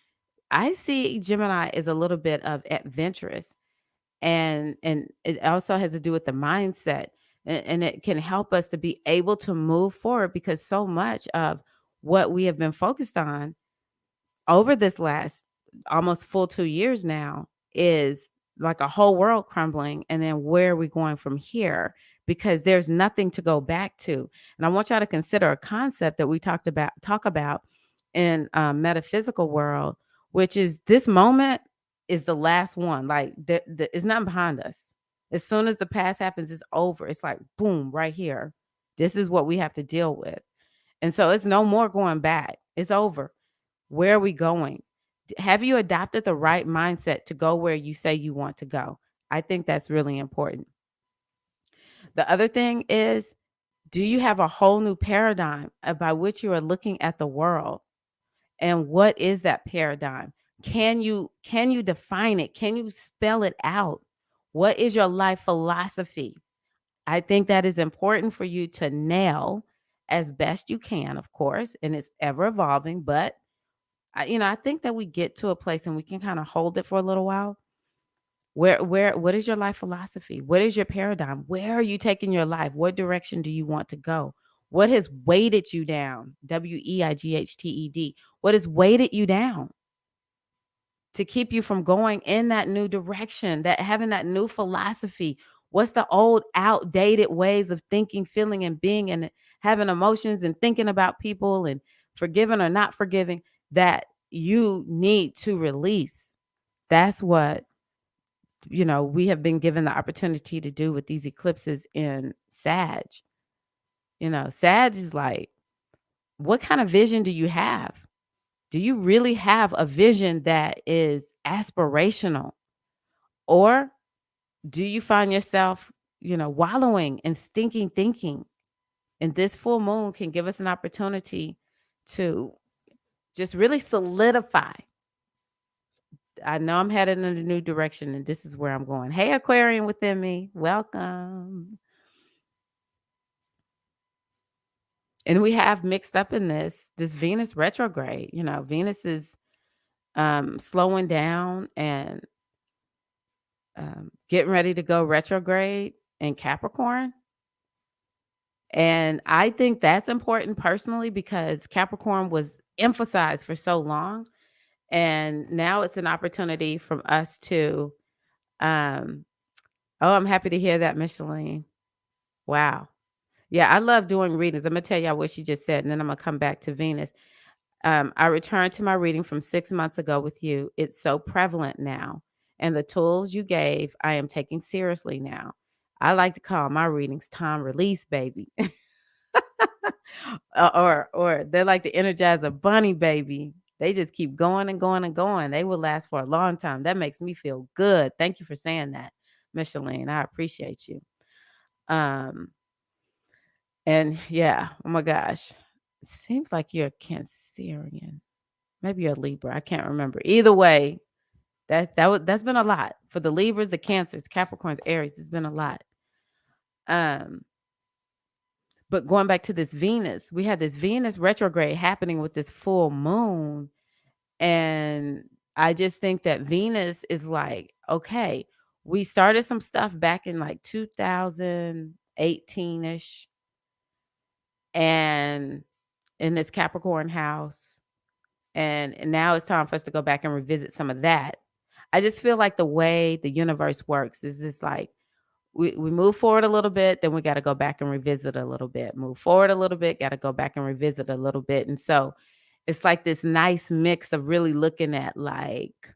I see Gemini as a little bit of adventurous, and it also has to do with the mindset, and it can help us to be able to move forward, because so much of what we have been focused on over this last almost full 2 years now is like a whole world crumbling, and then where are we going from here, because there's nothing to go back to. And I want y'all to consider a concept that we talk about in metaphysical world, which is this moment is the last one. Like it's not behind us. As soon as the past happens, it's over. It's like boom, right here. This is what we have to deal with. And so it's no more going back. It's over. Where are we going? Have you adopted the right mindset to go where you say you want to go? I think that's really important. The other thing is, do you have a whole new paradigm by which you are looking at the world? And what is that paradigm? Can you define it? Can you spell it out? What is your life philosophy? I think that is important for you to nail as best you can, of course, and it's ever evolving, but I think that we get to a place and we can kind of hold it for a little while. What is your life philosophy? What is your paradigm? Where are you taking your life? What direction do you want to go? What has weighted you down? WEIGHTED. What has weighted you down to keep you from going in that new direction, that having that new philosophy? What's the old outdated ways of thinking, feeling, and being, and having emotions and thinking about people and forgiving or not forgiving that you need to release? That's what, we have been given the opportunity to do with these eclipses in Sag. Sag is like, what kind of vision do you have? Do you really have a vision that is aspirational? Or do you find yourself, wallowing in stinking thinking? And this full moon can give us an opportunity to just really solidify. I know I'm headed in a new direction, and this is where I'm going. Hey, Aquarian within me, welcome. And we have mixed up in this Venus retrograde. Venus is slowing down and getting ready to go retrograde in Capricorn. And I think that's important personally, because Capricorn was emphasized for so long. And now it's an opportunity from us to, um, oh, I'm happy to hear that, Micheline. Wow. Yeah, I love doing readings. I'm going to tell y'all what she just said, and then I'm going to come back to Venus. I returned to my reading from 6 months ago with you. It's so prevalent now. And the tools you gave, I am taking seriously now. I like to call my readings time release, baby. Or they're like the Energizer Bunny, baby. They just keep going and going and going. They will last for a long time. That makes me feel good. Thank you for saying that, Micheline. I appreciate you. And yeah, oh my gosh. It seems like you're a Cancerian. Maybe you're a Libra. I can't remember. Either way, that's been a lot. For the Libras, the Cancers, Capricorns, Aries, it's been a lot. But going back to this Venus, we had this Venus retrograde happening with this full moon. And I just think that Venus is like, okay, we started some stuff back in like 2018-ish. And in this Capricorn house. And now it's time for us to go back and revisit some of that. I just feel like the way the universe works is just like we move forward a little bit, then we got to go back and revisit a little bit. Move forward a little bit, got to go back and revisit a little bit. And so it's like this nice mix of really looking at like,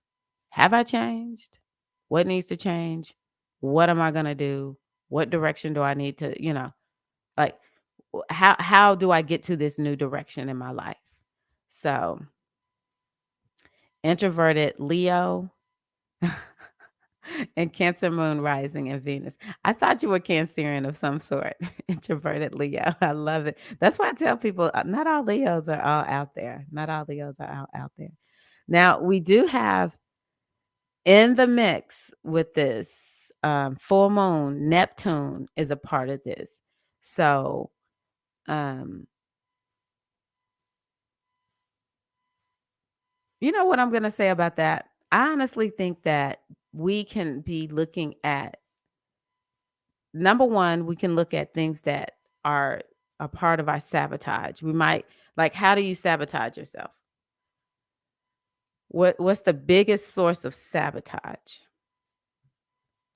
have I changed? What needs to change? What am I going to do? What direction do I need to, like how do I get to this new direction in my life? So introverted Leo. And Cancer moon rising in Venus. I thought you were Cancerian of some sort. Introverted Leo. I love it. That's why I tell people not all Leos are all out there. Not all Leos are all out there. Now, we do have in the mix with this full moon, Neptune is a part of this. So, um, you know what I'm going to say about that? I honestly think that we can be looking at number one, we can look at things that are a part of our sabotage. We might like, how do you sabotage yourself? What's the biggest source of sabotage?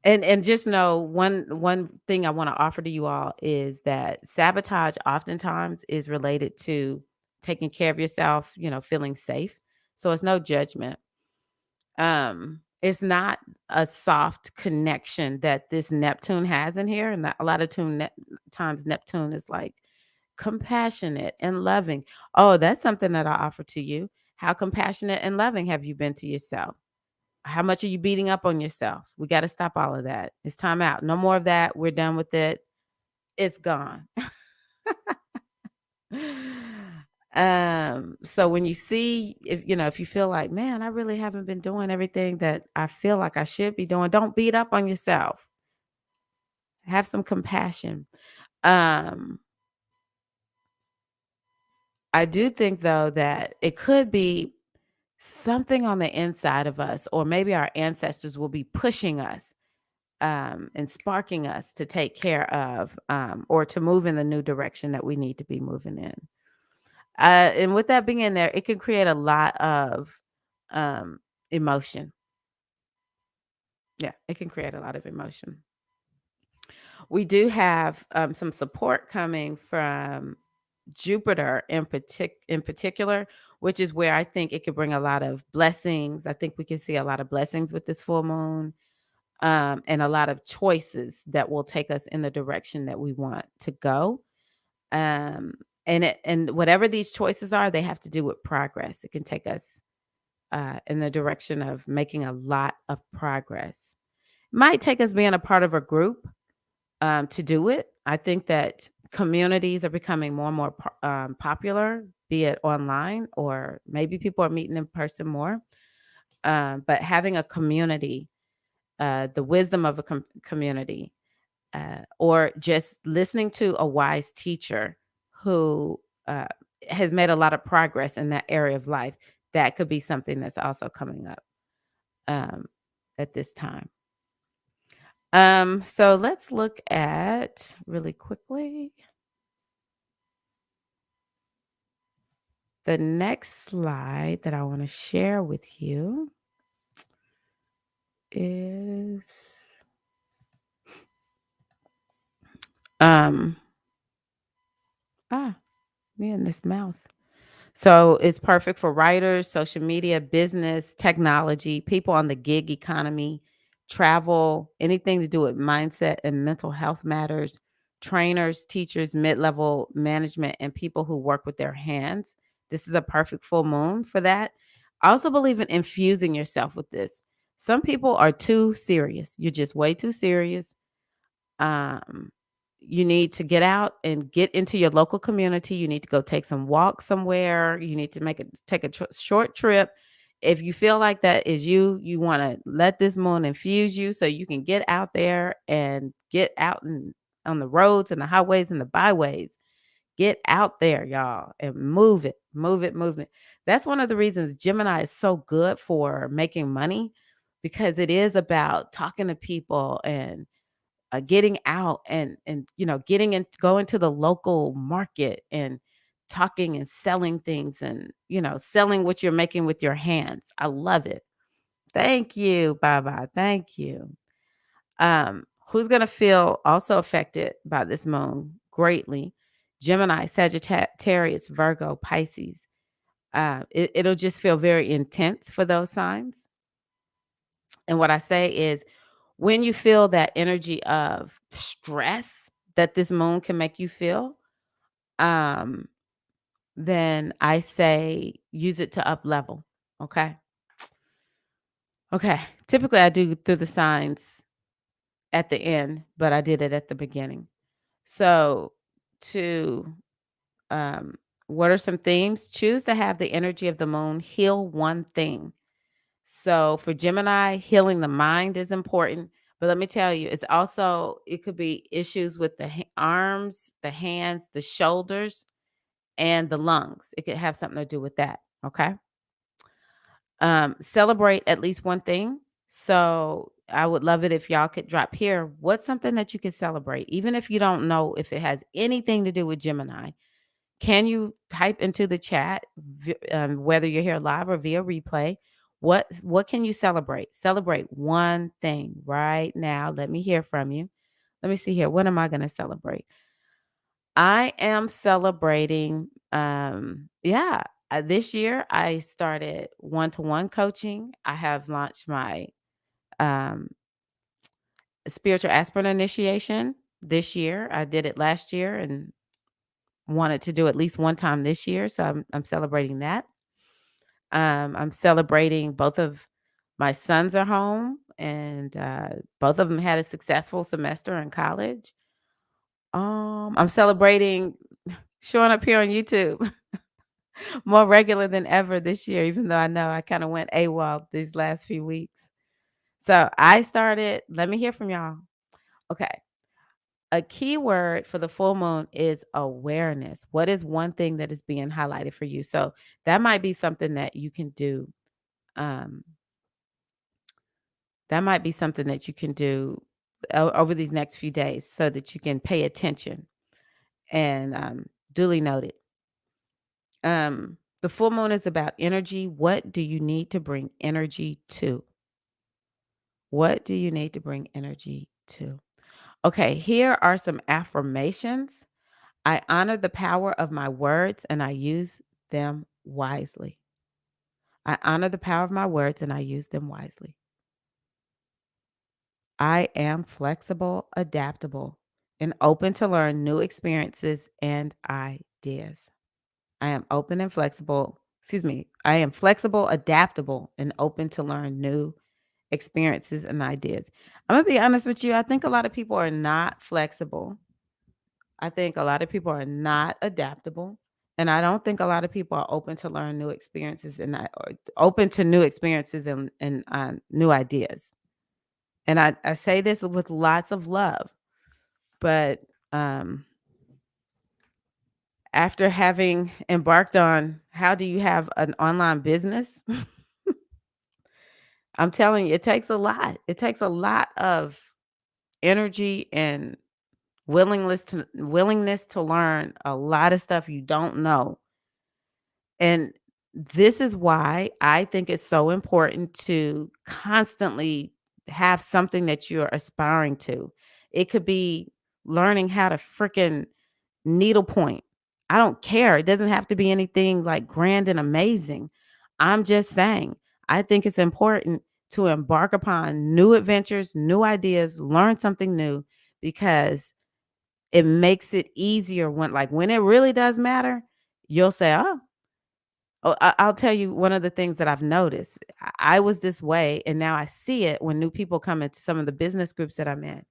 And just know one thing I want to offer to you all is that sabotage oftentimes is related to taking care of yourself, feeling safe. So it's no judgment. It's not a soft connection that this Neptune has in here, and a lot of times Neptune is like compassionate and loving. Oh, that's something that I offer to you. How compassionate and loving have you been to yourself? How much are you beating up on yourself? We got to stop all of that. It's time out. No more of that. We're done with it. It's gone. So when you see if you feel like, man, I really haven't been doing everything that I feel like I should be doing, don't beat up on yourself. Have some compassion. Um, I do think though that it could be something on the inside of us, or maybe our ancestors will be pushing us and sparking us to take care of or to move in the new direction that we need to be moving in. And with that being in there, it can create a lot of emotion. Yeah, it can create a lot of emotion. We do have some support coming from Jupiter in particular, which is where I think it could bring a lot of blessings. I think we can see a lot of blessings with this full moon, and a lot of choices that will take us in the direction that we want to go. Um, and whatever these choices are, they have to do with progress. It can take us in the direction of making a lot of progress. Might take us being a part of a group to do it. I think that communities are becoming more and more popular, be it online or maybe people are meeting in person more. But having a community, the wisdom of a community, or just listening to a wise teacher who uh, has made a lot of progress in that area of life, that could be something that's also coming up um, at this time. So let's look at really quickly. The next slide that I want to share with you is um me and this mouse. So it's perfect for writers, social media, business, technology, people on the gig economy, travel, anything to do with mindset and mental health matters, trainers, teachers, mid-level management, and people who work with their hands. This is a perfect full moon for that. I also believe in infusing yourself with this. Some people are too serious. You're just way too serious. Um, you need to get out and get into your local community. You need to go take some walks somewhere. You need to take a short trip. If you feel like that is you want to let this moon infuse you so you can get out there and get out on the roads and the highways and the byways. Get out there, y'all, and move it, move it, move it. That's one of the reasons Gemini is so good for making money, because it is about talking to people and getting out and getting in, going to the local market and talking and selling things and selling what you're making with your hands. I love it. Thank you. Bye bye. Thank you. Who's gonna feel also affected by this moon greatly? Gemini, Sagittarius, Virgo, Pisces. It'll just feel very intense for those signs. And what I say is, when you feel that energy of stress that this moon can make you feel, um, then I say use it to up level. Okay. Okay. Typically, I do through the signs at the end, but I did it at the beginning. So, to um, what are some themes? Choose to have the energy of the moon heal one thing. So, for Gemini, healing the mind is important. But let me tell you, it could be issues with the arms, the hands, the shoulders, and the lungs. It could have something to do with that. Okay. Celebrate at least one thing. So I would love it if y'all could drop here. What's something that you can celebrate, even if you don't know if it has anything to do with Gemini? Can you type into the chat, whether you're here live or via replay? What can you celebrate? Celebrate one thing right now. Let me hear from you. Let me see here. What am I going to celebrate? I am celebrating. Yeah, this year I started one-to-one coaching. I have launched my um, spiritual aspirant initiation this year. I did it last year and wanted to do at least one time this year, so I'm celebrating that. I'm celebrating both of my sons are home, and both of them had a successful semester in college. I'm celebrating showing up here on YouTube more regular than ever this year, even though I know I kind of went AWOL these last few weeks. So I started, let me hear from y'all. Okay. A key word for the full moon is awareness. What is one thing that is being highlighted for you? So that might be something that you can do. Um, that might be something that you can do over these next few days so that you can pay attention and duly noted. The full moon is about energy. What do you need to bring energy to? What do you need to bring energy to? Okay, here are some affirmations. I honor the power of my words and I use them wisely. I honor the power of my words and I use them wisely. I am flexible, adaptable, and open to learn new experiences and ideas. I am open and flexible. Excuse me. I am flexible, adaptable, and open to learn new experiences and ideas. I'm going to be honest with you. I think a lot of people are not flexible. I think a lot of people are not adaptable. And I don't think a lot of people are open to learn new experiences or open to new experiences and new ideas. And I say this with lots of love, but after having embarked on how do you have an online business, I'm telling you, it takes a lot. It takes a lot of energy and willingness to learn a lot of stuff you don't know. And this is why I think it's so important to constantly have something that you're aspiring to. It could be learning how to freaking needlepoint. I don't care. It doesn't have to be anything like grand and amazing. I'm just saying, I think it's important to embark upon new adventures, new ideas, learn something new because it makes it easier when it really does matter, you'll say, "Oh, I'll tell you one of the things that I've noticed. I was this way, and now I see it when new people come into some of the business groups that I'm in.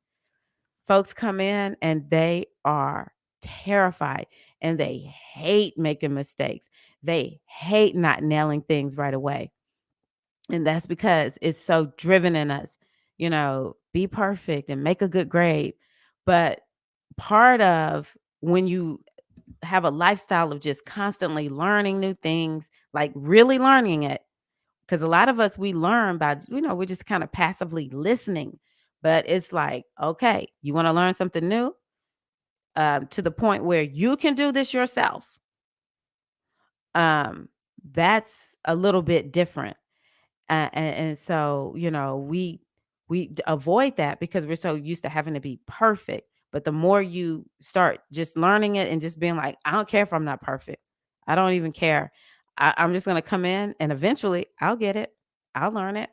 Folks come in and they are terrified and they hate making mistakes. They hate not nailing things right away. And that's because it's so driven in us, be perfect and make a good grade. But part of when you have a lifestyle of just constantly learning new things, like really learning it, because a lot of us, we learn by, we're just kind of passively listening. But it's like, okay, you want to learn something new to the point where you can do this yourself. Um, that's a little bit different. And so, we avoid that because we're so used to having to be perfect. But the more you start just learning it and just being like, I don't care if I'm not perfect. I don't even care. I'm just going to come in and eventually I'll get it. I'll learn it.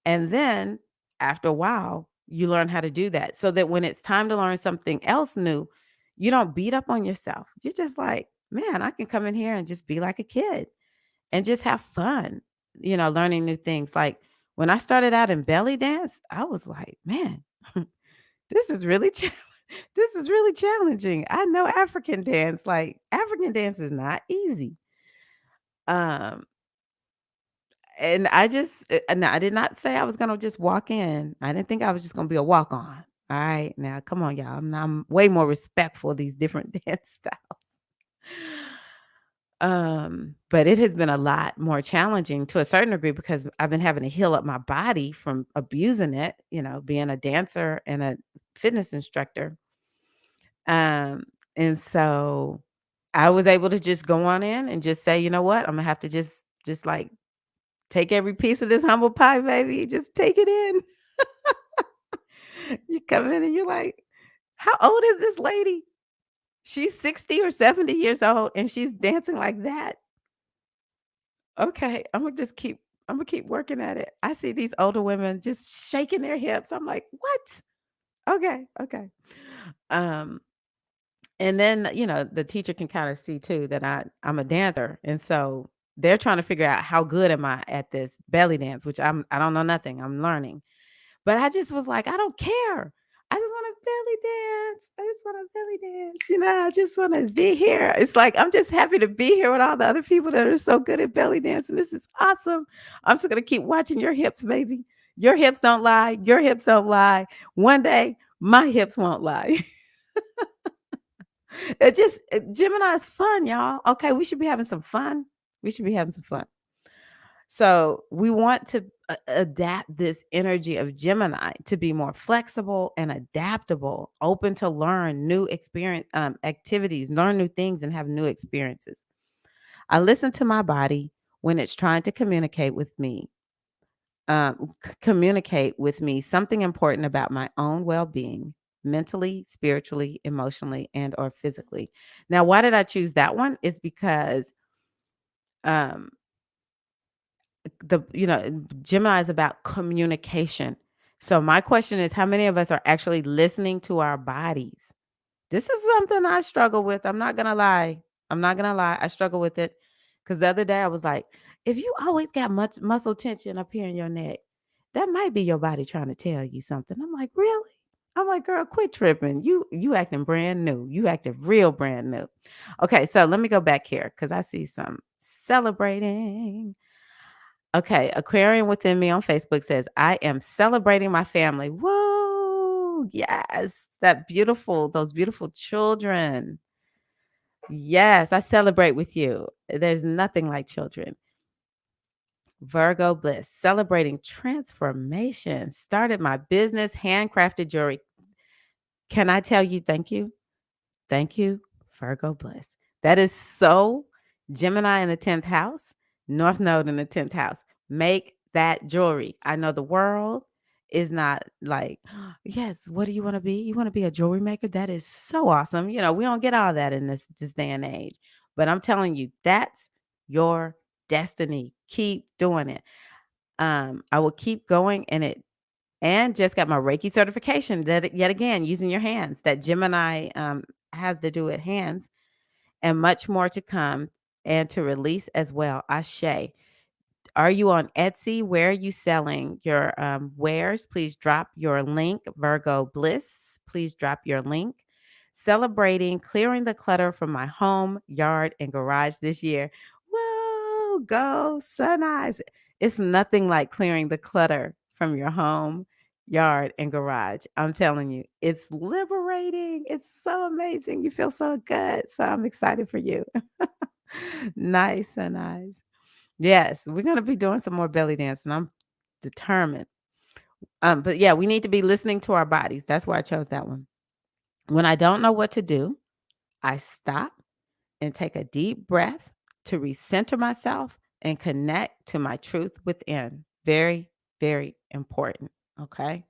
And then after a while, you learn how to do that so that when it's time to learn something else new, you don't beat up on yourself. You're just like, man, I can come in here and just be like a kid and just have fun, learning new things. Like When I started out in belly dance, I was like, man, this is really this is really challenging. I know African dance, like African dance is not easy. Um, and and I did not say I was gonna just walk in. I didn't think I was just gonna be a walk on. All right, now come on, y'all. I'm way more respectful of these different dance styles. But it has been a lot more challenging to a certain degree because I've been having to heal up my body from abusing it, being a dancer and a fitness instructor. Um, and so I was able to just go on in and just say, you know what, I'm gonna have to just like take every piece of this humble pie, baby. Just take it in. You come in and you're like, how old is this lady? She's 60 or 70 years old and she's dancing like that. Okay, I'm gonna keep working at it. I see these older women just shaking their hips. I'm like, what? Okay, okay. Um, and then the teacher can kind of see too that I'm a dancer, and so they're trying to figure out how good am I at this belly dance, which I don't know nothing. I'm learning. But I just was like, "I don't care. I just wanna belly dance. I just wanna belly dance, I just wanna be here." It's like, I'm just happy to be here with all the other people that are so good at belly dancing. This is awesome. I'm just gonna keep watching your hips, baby. Your hips don't lie. Your hips don't lie. One day, my hips won't lie. Gemini is fun, y'all. Okay, we should be having some fun. We should be having some fun. So we want to adapt this energy of Gemini to be more flexible and adaptable, open to learn new experience activities, learn new things, and have new experiences. I listen to my body when it's trying to communicate with me something important about my own well-being, mentally, spiritually, emotionally, and or physically. Now, why did I choose that one? Is because um Gemini is about communication. So my question is, how many of us are actually listening to our bodies? This is something I struggle with. I'm not gonna lie. I'm not gonna lie. I struggle with it because the other day I was like, if you always got much muscle tension up here in your neck, that might be your body trying to tell you something. I'm like, really? I'm like, girl, quit tripping. You acting brand new. You acting real brand new. Okay, so let me go back here because I see some celebrating. Okay, Aquarian within me on Facebook says, I am celebrating my family. Whoa, yes, those beautiful children. Yes, I celebrate with you. There's nothing like children. Virgo Bliss, celebrating transformation. Started my business, handcrafted jewelry. Can I tell you thank you? Thank you, Virgo Bliss. That is so Gemini in the 10th house, North Node in the 10th house. Make that jewelry. I know the world is not like, yes, what do you want to be? You want to be a jewelry maker? That is so awesome. We don't get all that in this day and age. But I'm telling you, that's your destiny. Keep doing it. I will keep going in it and just got my Reiki certification that yet again using your hands that Gemini has to do with hands and much more to come and to release as well. Ashe. Are you on Etsy? Where are you selling your wares? Please drop your link. Virgo Bliss, please drop your link. Celebrating clearing the clutter from my home, yard, and garage this year. Whoa, go Sun Eyes. It's nothing like clearing the clutter from your home, yard, and garage. I'm telling you, it's liberating. It's so amazing. You feel so good. So I'm excited for you. Nice, Sun Eyes. Yes, we're gonna be doing some more belly dancing. I'm determined. But yeah, we need to be listening to our bodies. That's why I chose that one. When I don't know what to do, I stop and take a deep breath to recenter myself and connect to my truth within. Very, very important. Okay.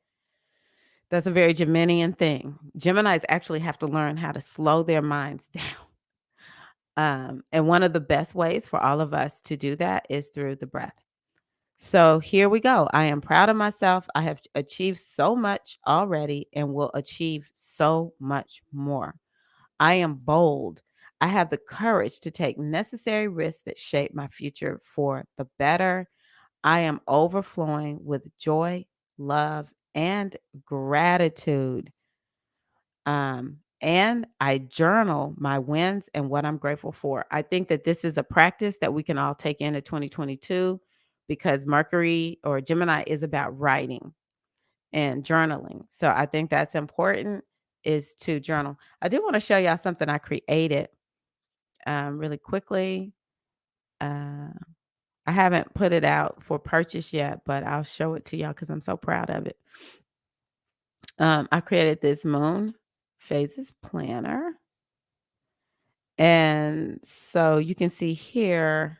That's a very Geminian thing. Geminis actually have to learn how to slow their minds down. And one of the best ways for all of us to do that is through the breath. So here we go. I am proud of myself. I have achieved so much already and will achieve so much more. I am bold. I have the courage to take necessary risks that shape my future for the better. I am overflowing with joy, love, and gratitude. And I journal my wins and what I'm grateful for. I think that this is a practice that we can all take into 2022 because Mercury or Gemini is about writing and journaling. So I think that's important is to journal. I do want to show y'all something I created really quickly. Uh, I haven't put it out for purchase yet, but I'll show it to y'all because I'm so proud of it. I created this moon phases planner. And so you can see here,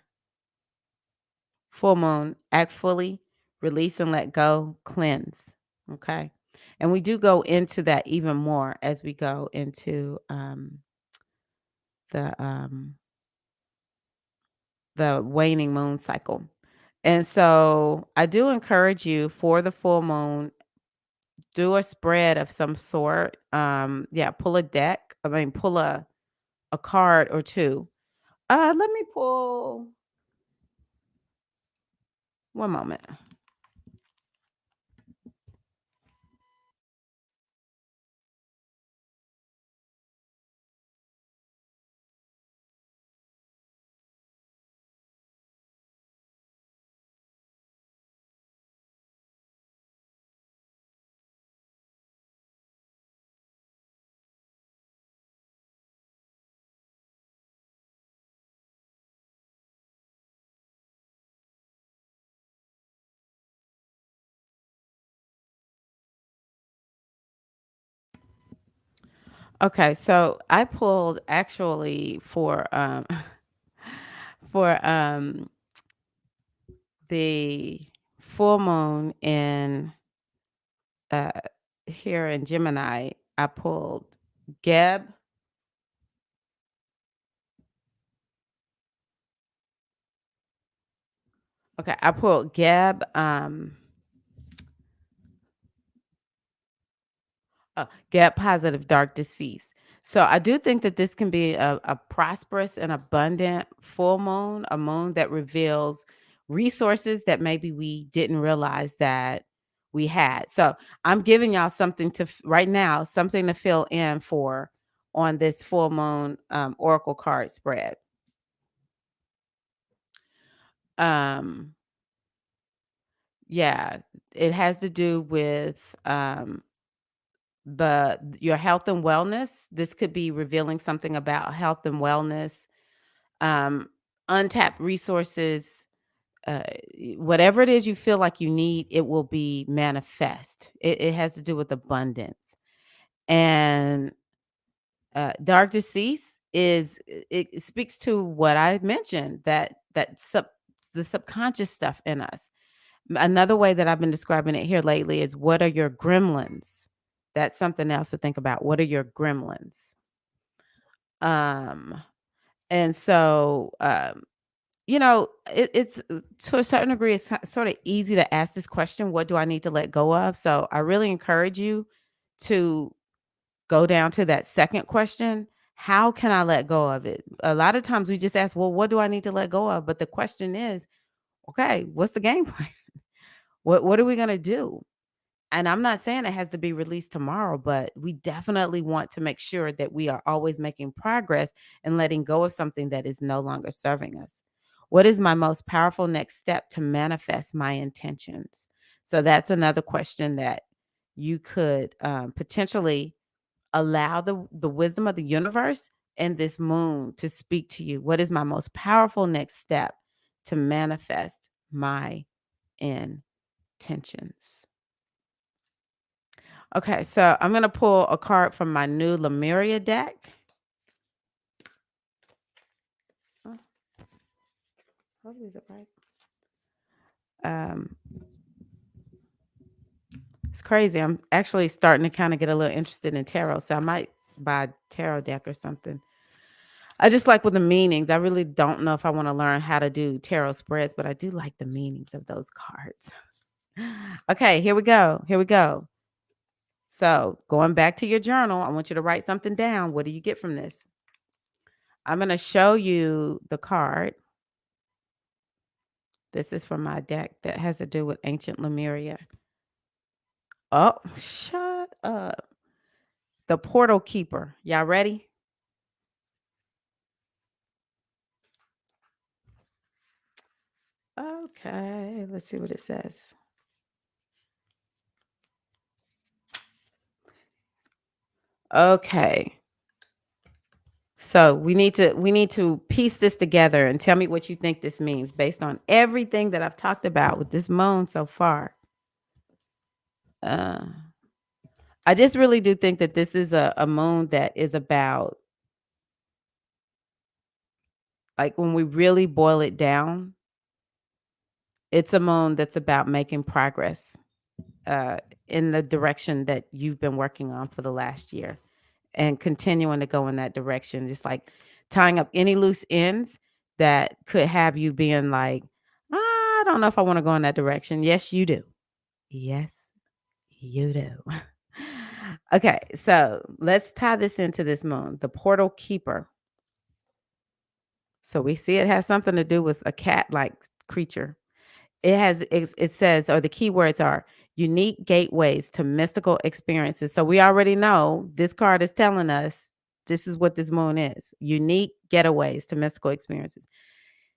full moon, act fully, release and let go, cleanse. Okay. And we do go into that even more as we go into the um, the waning moon cycle. And so I do encourage you for the full moon, do a spread of some sort. Yeah, pull a deck. I mean, pull a card or two. Let me pull one moment. Okay, so I pulled actually for for the full moon in uh here in Gemini, I pulled Geb. Okay, I pulled Geb Get positive dark decease. So I do think that this can be a prosperous and abundant full moon, a moon that reveals resources that maybe we didn't realize that we had. So I'm giving y'all something to right now, something to fill in for on this full moon oracle card spread. Um, yeah, it has to do with your health and wellness. This could be revealing something about health and wellness, um, untapped resources, uh, whatever it is you feel like you need, it will be manifest. It has to do with abundance. And dark decease is it speaks to what I mentioned the subconscious stuff in us. Another way that I've been describing it here lately is what are your gremlins? That's something else to think about. What are your gremlins? Um, and so, it's to a certain degree, it's sort of easy to ask this question, what do I need to let go of? So I really encourage you to go down to that second question. How can I let go of it? A lot of times we just ask, well, what do I need to let go of? But the question is, okay, what's the game plan? What are we going to do? And I'm not saying it has to be released tomorrow, but we definitely want to make sure that we are always making progress and letting go of something that is no longer serving us. What is my most powerful next step to manifest my intentions? So that's another question that you could potentially allow the wisdom of the universe and this moon to speak to you. What is my most powerful next step to manifest my intentions? Okay, so I'm gonna pull a card from my new Lemuria deck. Oh, hopefully is it right? Um, it's crazy. I'm actually starting to kind of get a little interested in tarot, so I might buy a tarot deck or something. I just like with the meanings. I really don't know if I want to learn how to do tarot spreads, but I do like the meanings of those cards. Okay, here we go. Here we go. So, going back to your journal, I want you to write something down. What do you get from this? I'm going to show you the card. This is from my deck that has to do with ancient Lemuria. Oh, shut up. The Portal Keeper. Y'all ready? Okay, let's see what it says. Okay. So we need to piece this together and tell me what you think this means based on everything that I've talked about with this moon so far. Uh, I just really do think that this is a moon that is about, like, when we really boil it down, it's a moon that's about making progress uh, in the direction that you've been working on for the last year and continuing to go in that direction. Just like tying up any loose ends that could have you being like, I don't know if I want to go in that direction. Yes, you do. Yes, you do. Okay, so let's tie this into this moon, the portal keeper. So we see it has something to do with a cat like creature. It says, or the keywords are unique gateways to mystical experiences. So we already know this card is telling us this is what this moon is. Unique getaways to mystical experiences.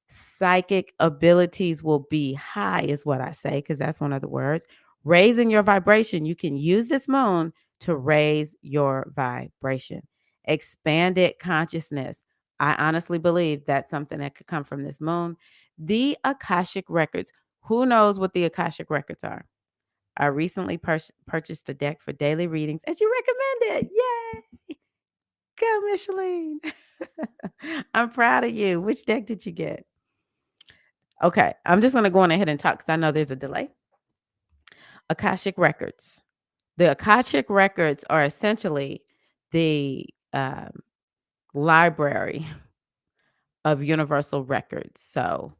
Psychic abilities will be high, is what I say, because that's one of the words. Raising your vibration. You can use this moon to raise your vibration. Expanded consciousness. I honestly believe that's something that could come from this moon. The Akashic Records. Who knows what the Akashic Records are? I recently purchased the deck for daily readings as you recommended. Yay! Go, Micheline. I'm proud of you. Which deck did you get? Okay, I'm just gonna go on ahead and talk because I know there's a delay. Akashic Records. The Akashic Records are essentially the library of universal records. So,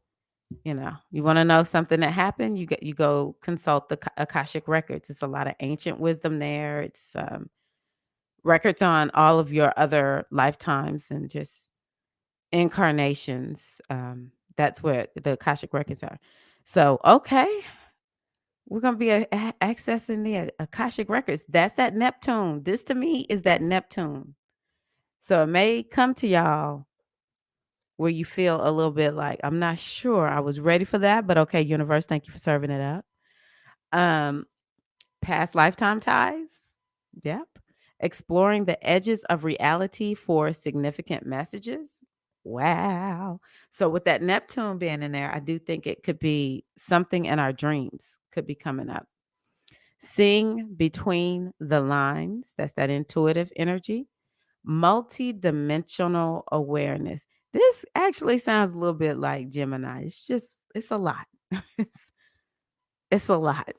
you want to know something that happened, you go consult the Akashic Records. It's a lot of ancient wisdom there. It's records on all of your other lifetimes and just incarnations. That's where the Akashic Records are. So, okay, we're gonna be accessing the Akashic Records. That's that Neptune. This to me is that Neptune. So it may come to y'all where you feel a little bit like, I'm not sure I was ready for that, but okay, universe, thank you for serving it up. Um, Past lifetime ties. Yep. Exploring the edges of reality for significant messages. Wow. So with that Neptune being in there, I do think it could be something in our dreams could be coming up. Seeing between the lines, that's that intuitive energy. Multi-dimensional awareness. This actually sounds a little bit like Gemini. It's a lot. it's, it's a lot.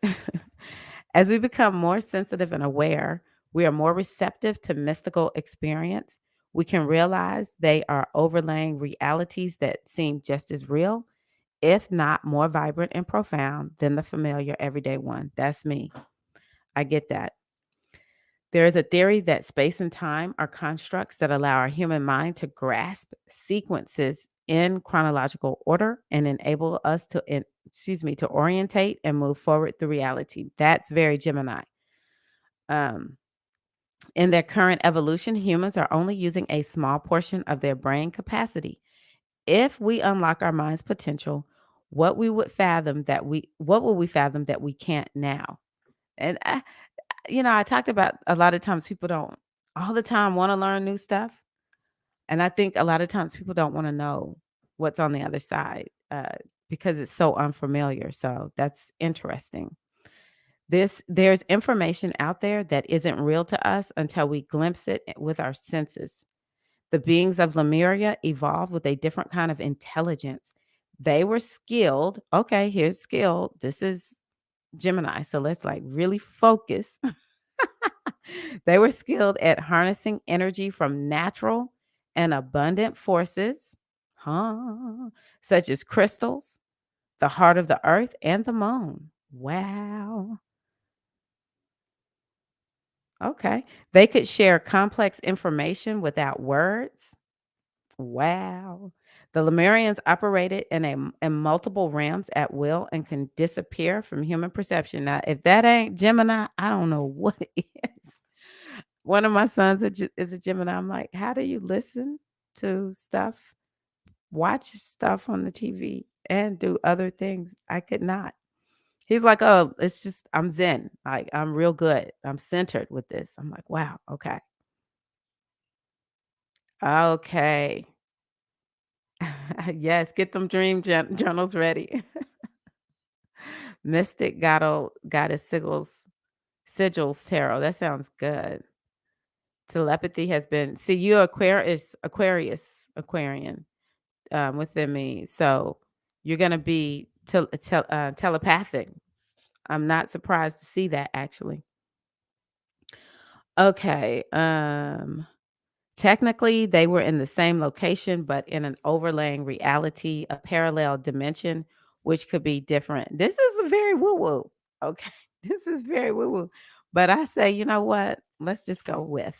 As we become more sensitive and aware, we are more receptive to mystical experience. We can realize they are overlaying realities that seem just as real, if not more vibrant and profound than the familiar everyday one. That's me. I get that. There is a theory that space and time are constructs that allow our human mind to grasp sequences in chronological order and enable us to orientate and move forward through reality. That's very Gemini. Um, in their current evolution, humans are only using a small portion of their brain capacity. If we unlock our mind's potential, what will we fathom that we can't now? And I talked about a lot of times people don't all the time want to learn new stuff. And I think a lot of times people don't want to know what's on the other side because it's so unfamiliar. So that's interesting. There's information out there that isn't real to us until we glimpse it with our senses. The beings of Lemuria evolved with a different kind of intelligence. They were skilled. Okay, here's skill. This is Gemini. So let's like really focus. They were skilled at harnessing energy from natural and abundant forces, huh, such as crystals, the heart of the earth, and the moon. Wow. Okay. They could share complex information without words. Wow. The Lemurians operated in multiple realms at will and can disappear from human perception. Now, if that ain't Gemini, I don't know what is. One of my sons is a Gemini. I'm like, how do you listen to stuff, watch stuff on the TV, and do other things? I could not. He's like, oh, it's just I'm zen. Like I'm real good. I'm centered with this. I'm like, wow, okay. Okay. Yes, get them dream journals ready. Mystic goddess sigils tarot. That sounds good. Telepathy has been see you Aquarian within me. So you're gonna be telepathic. I'm not surprised to see that actually. Okay. Technically, they were in the same location, but in an overlaying reality, a parallel dimension, which could be different. This is a very woo woo. Okay. This is very woo woo. But I say, you know what? Let's just go with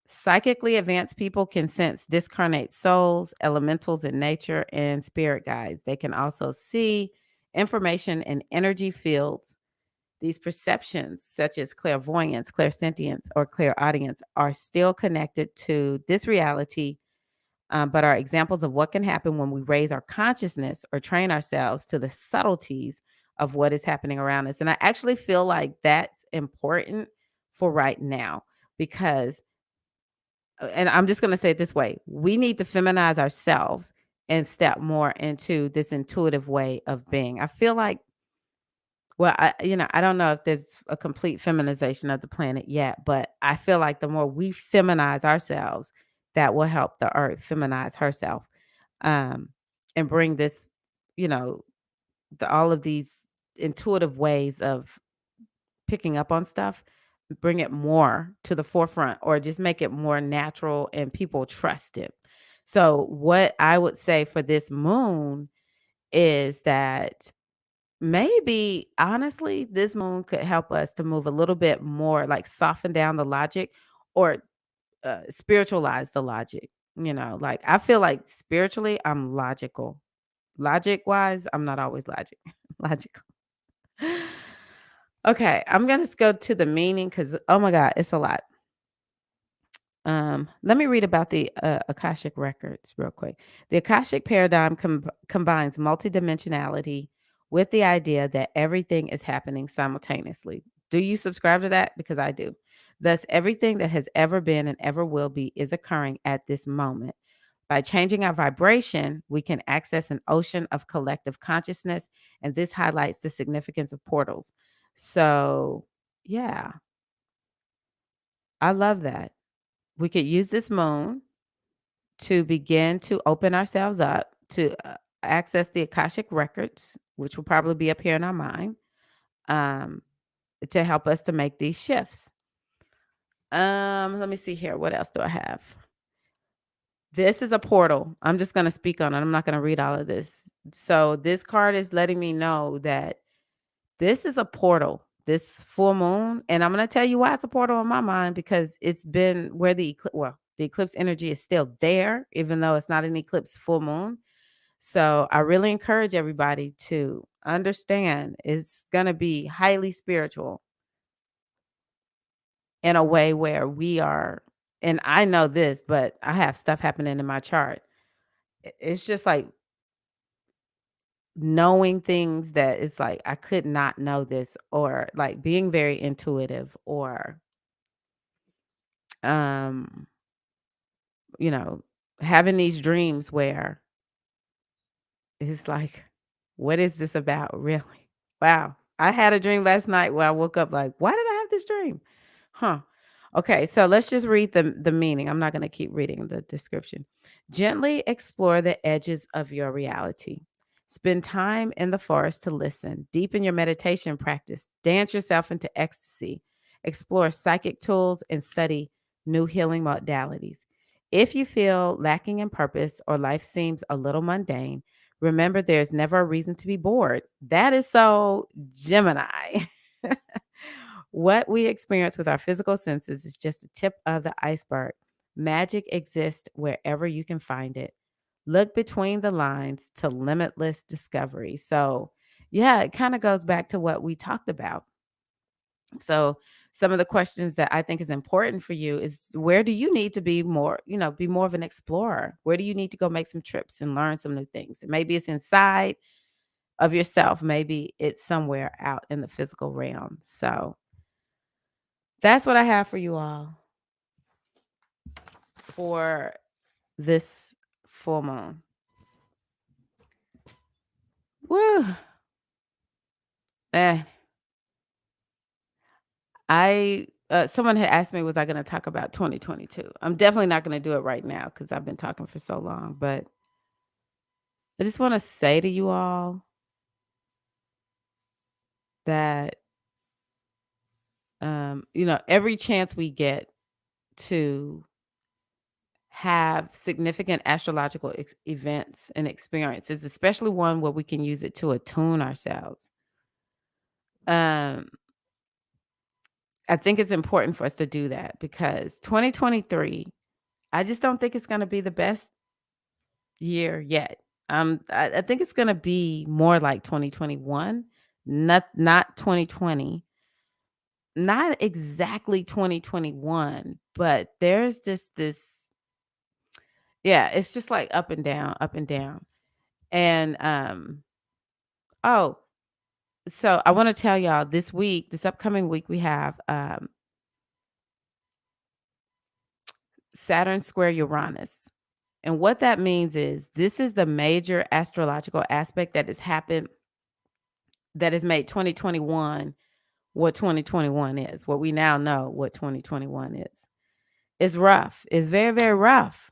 psychically advanced people can sense discarnate souls, elementals in nature, and spirit guides. They can also see information in energy fields. These perceptions, such as clairvoyance, clairsentience, or clairaudience, are still connected to this reality, but are examples of what can happen when we raise our consciousness or train ourselves to the subtleties of what is happening around us. And I actually feel like that's important for right now because, and I'm just going to say it this way, we need to feminize ourselves and step more into this intuitive way of being. I feel like well, I don't know if there's a complete feminization of the planet yet, but I feel like the more we feminize ourselves, that will help the earth feminize herself, um, and bring this, you know, all of these intuitive ways of picking up on stuff, bring it more to the forefront, or just make it more natural and people trust it. So, what I would say for this moon is that maybe, honestly, this moon could help us to move a little bit more, like soften down the logic or spiritualize the logic. Like I feel like spiritually, I'm logical. Logic wise, I'm not always logical. Okay, I'm gonna just go to the meaning because oh my god, it's a lot. Let me read about the Akashic records real quick. The Akashic paradigm combines multidimensionality with the idea that everything is happening simultaneously. Do you subscribe to that? Because I do. Thus, everything that has ever been and ever will be is occurring at this moment. By changing our vibration, we can access an ocean of collective consciousness, and this highlights the significance of portals. So, yeah, I love that. We could use this moon to begin to open ourselves up to access the Akashic records, which will probably be up here in our mind, um, to help us to make these shifts. Let me see here. What else do I have? This is a portal. I'm just going to speak on it. I'm not going to read all of this. So this card is letting me know that this is a portal, this full moon, and I'm gonna tell you why it's a portal in my mind because it's been where the eclipse energy is still there, even though it's not an eclipse full moon. So I really encourage everybody to understand it's gonna be highly spiritual in a way where we are, and I know this, but I have stuff happening in my chart. It's just like knowing things that it's like I could not know this or like being very intuitive or um you know having these dreams where it's like what is this about really? Wow. I had a dream last night where I woke up like why did I have this dream? Huh. Okay, so let's just read the meaning. I'm not going to keep reading the description. Gently explore the edges of your reality. Spend time in the forest to listen. Deepen your meditation practice. Dance yourself into ecstasy. Explore psychic tools and study new healing modalities. If you feel lacking in purpose or life seems a little mundane, remember there's never a reason to be bored. That is so Gemini. What we experience with our physical senses is just the tip of the iceberg. Magic exists wherever you can find it. Look between the lines to limitless discovery. So, yeah, it kind of goes back to what we talked about. So, some of the questions that I think is important for you is where do you need to be more, be more of an explorer? Where do you need to go make some trips and learn some new things? And maybe it's inside of yourself, maybe it's somewhere out in the physical realm. So, that's what I have for you all for this full moon. Woo. Eh. Someone had asked me, was I going to talk about 2022? I'm definitely not going to do it right now because I've been talking for so long. But I just want to say to you all that, every chance we get to have significant astrological events and experiences, especially one where we can use it to attune ourselves. I think it's important for us to do that because 2023, I just don't think it's going to be the best year yet. I think it's going to be more like 2021, not 2020, not exactly 2021, but there's just this, yeah, it's just like up and down, up and down. And oh, so I want to tell y'all this upcoming week, we have Saturn square Uranus. And what that means is this is the major astrological aspect that has happened that has made 2021 what 2021 is, what we now know what 2021 is. It's rough. It's very, very rough.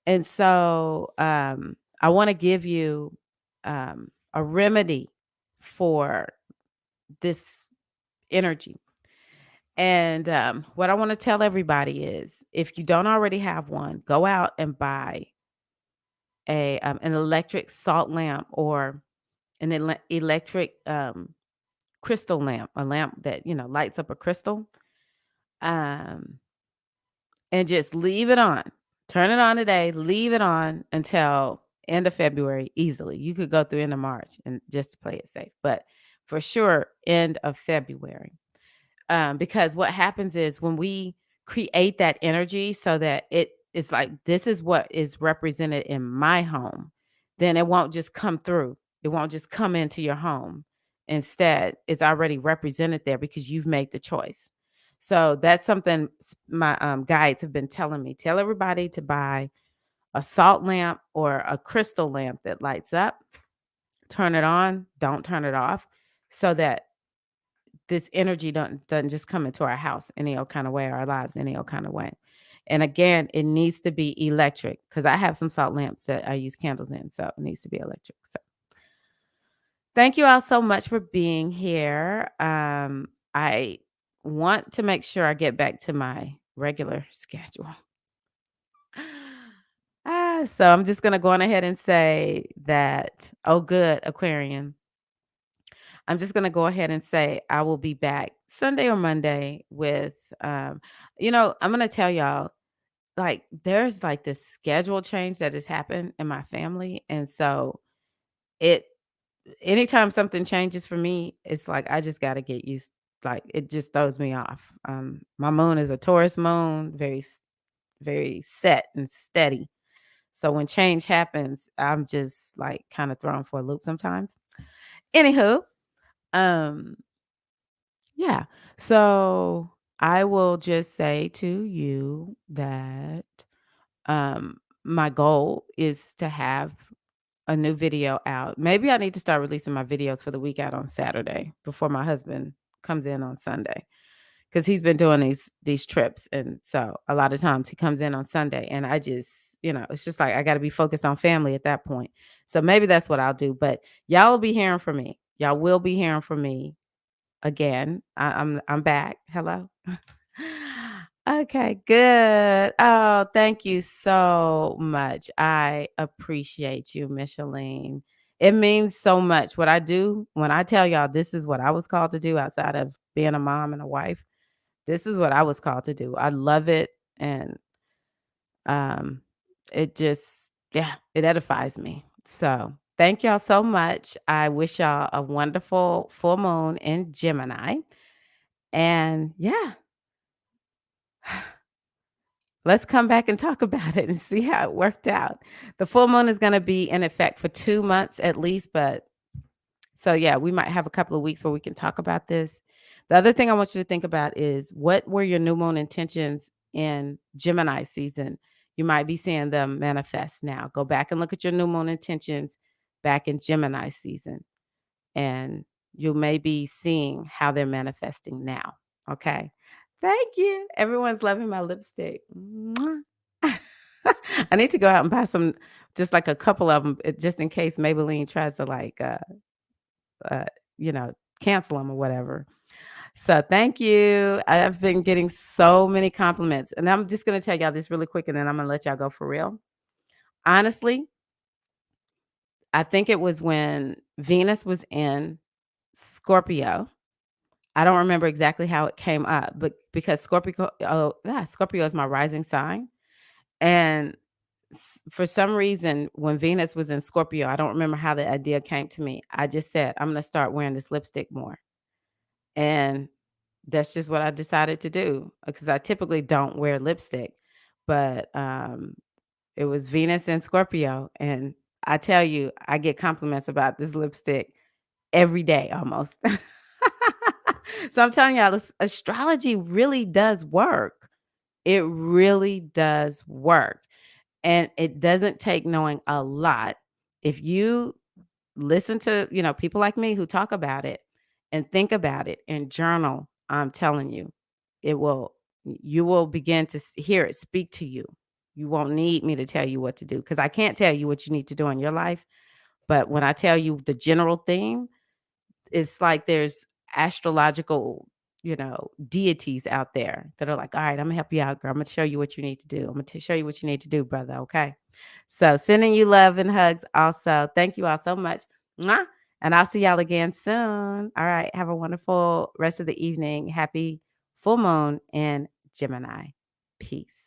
And so I want to give you a remedy for this energy. And what I want to tell everybody is if you don't already have one, go out and buy an electric salt lamp or an electric crystal lamp, a lamp that, lights up a crystal. And just leave it on. Turn it on today, leave it on until end of February easily. You could go through end of March and just to play it safe, but for sure end of February. Because what happens is when we create that energy so that it is like this is what is represented in my home, then it won't just come through. It won't just come into your home. Instead, it's already represented there because you've made the choice. So that's something my guides have been telling me. Tell everybody to buy a salt lamp or a crystal lamp that lights up. Turn it on, don't turn it off, so that this energy doesn't just come into our house any old kind of way, our lives any old kind of way. And again, it needs to be electric because I have some salt lamps that I use candles in, so it needs to be electric. So thank you all so much for being here. I want to make sure I get back to my regular schedule. So I'm just going to go on ahead and say that, oh, good, Aquarian. I'm just going to go ahead and say I will be back Sunday or Monday with, I'm going to tell y'all, like, there's like this schedule change that has happened in my family. And so it, anytime something changes for me, it's like I just got to get used. Like it just throws me off. My moon is a Taurus moon, very set and steady. So when change happens, I'm just like kind of thrown for a loop sometimes. Anywho, um, yeah. So I will just say to you that my goal is to have a new video out. Maybe I need to start releasing my videos for the week out on Saturday before my husband comes in on Sunday because he's been doing these trips, and so a lot of times he comes in on Sunday, and I just it's just like I got to be focused on family at that point. So maybe that's what I'll do. But y'all will be hearing from me. Y'all will be hearing from me again. I'm back. Hello. Okay, good. Oh, thank you so much. I appreciate you, Micheline. It means so much. What I do when I tell y'all this is what I was called to do outside of being a mom and a wife. This is what I was called to do. I love it. And Um, it just, yeah, it edifies me. So thank y'all so much. I wish y'all a wonderful full moon in Gemini. And yeah, let's come back and talk about it and see how it worked out. The full moon is going to be in effect for 2 months at least, but so yeah, we might have a couple of weeks where we can talk about this. The other thing I want you to think about is what were your new moon intentions in Gemini season? You might be seeing them manifest now. Go back and look at your new moon intentions back in Gemini season, and you may be seeing how they're manifesting now. Okay. Thank you. Everyone's loving my lipstick. Mwah. I need to go out and buy some, just like a couple of them, just in case Maybelline tries to uh, you know, cancel them or whatever. So thank you. I've been getting so many compliments, and I'm just going to tell y'all this really quick, and then I'm going to let y'all go for real. Honestly, I think it was when Venus was in Scorpio. I don't remember exactly how it came up, but because Scorpio is my rising sign, and for some reason, when Venus was in Scorpio, I don't remember how the idea came to me. I just said, I'm going to start wearing this lipstick more. And that's just what I decided to do because I typically don't wear lipstick, but it was Venus and Scorpio. And I tell you, I get compliments about this lipstick every day almost. So I'm telling y'all, this astrology really does work. It really does work. And it doesn't take knowing a lot. If you listen to, people like me who talk about it and think about it and journal, I'm telling you, it will you will begin to hear it speak to you. You won't need me to tell you what to do because I can't tell you what you need to do in your life. But when I tell you the general theme, it's like there's astrological, deities out there that are like, all right, I'm gonna help you out, girl. I'm gonna show you what you need to do. I'm gonna show you what you need to do, brother. Okay. So sending you love and hugs also. Thank you all so much. Mwah. And I'll see y'all again soon. All right. Have a wonderful rest of the evening. Happy full moon in Gemini. Peace.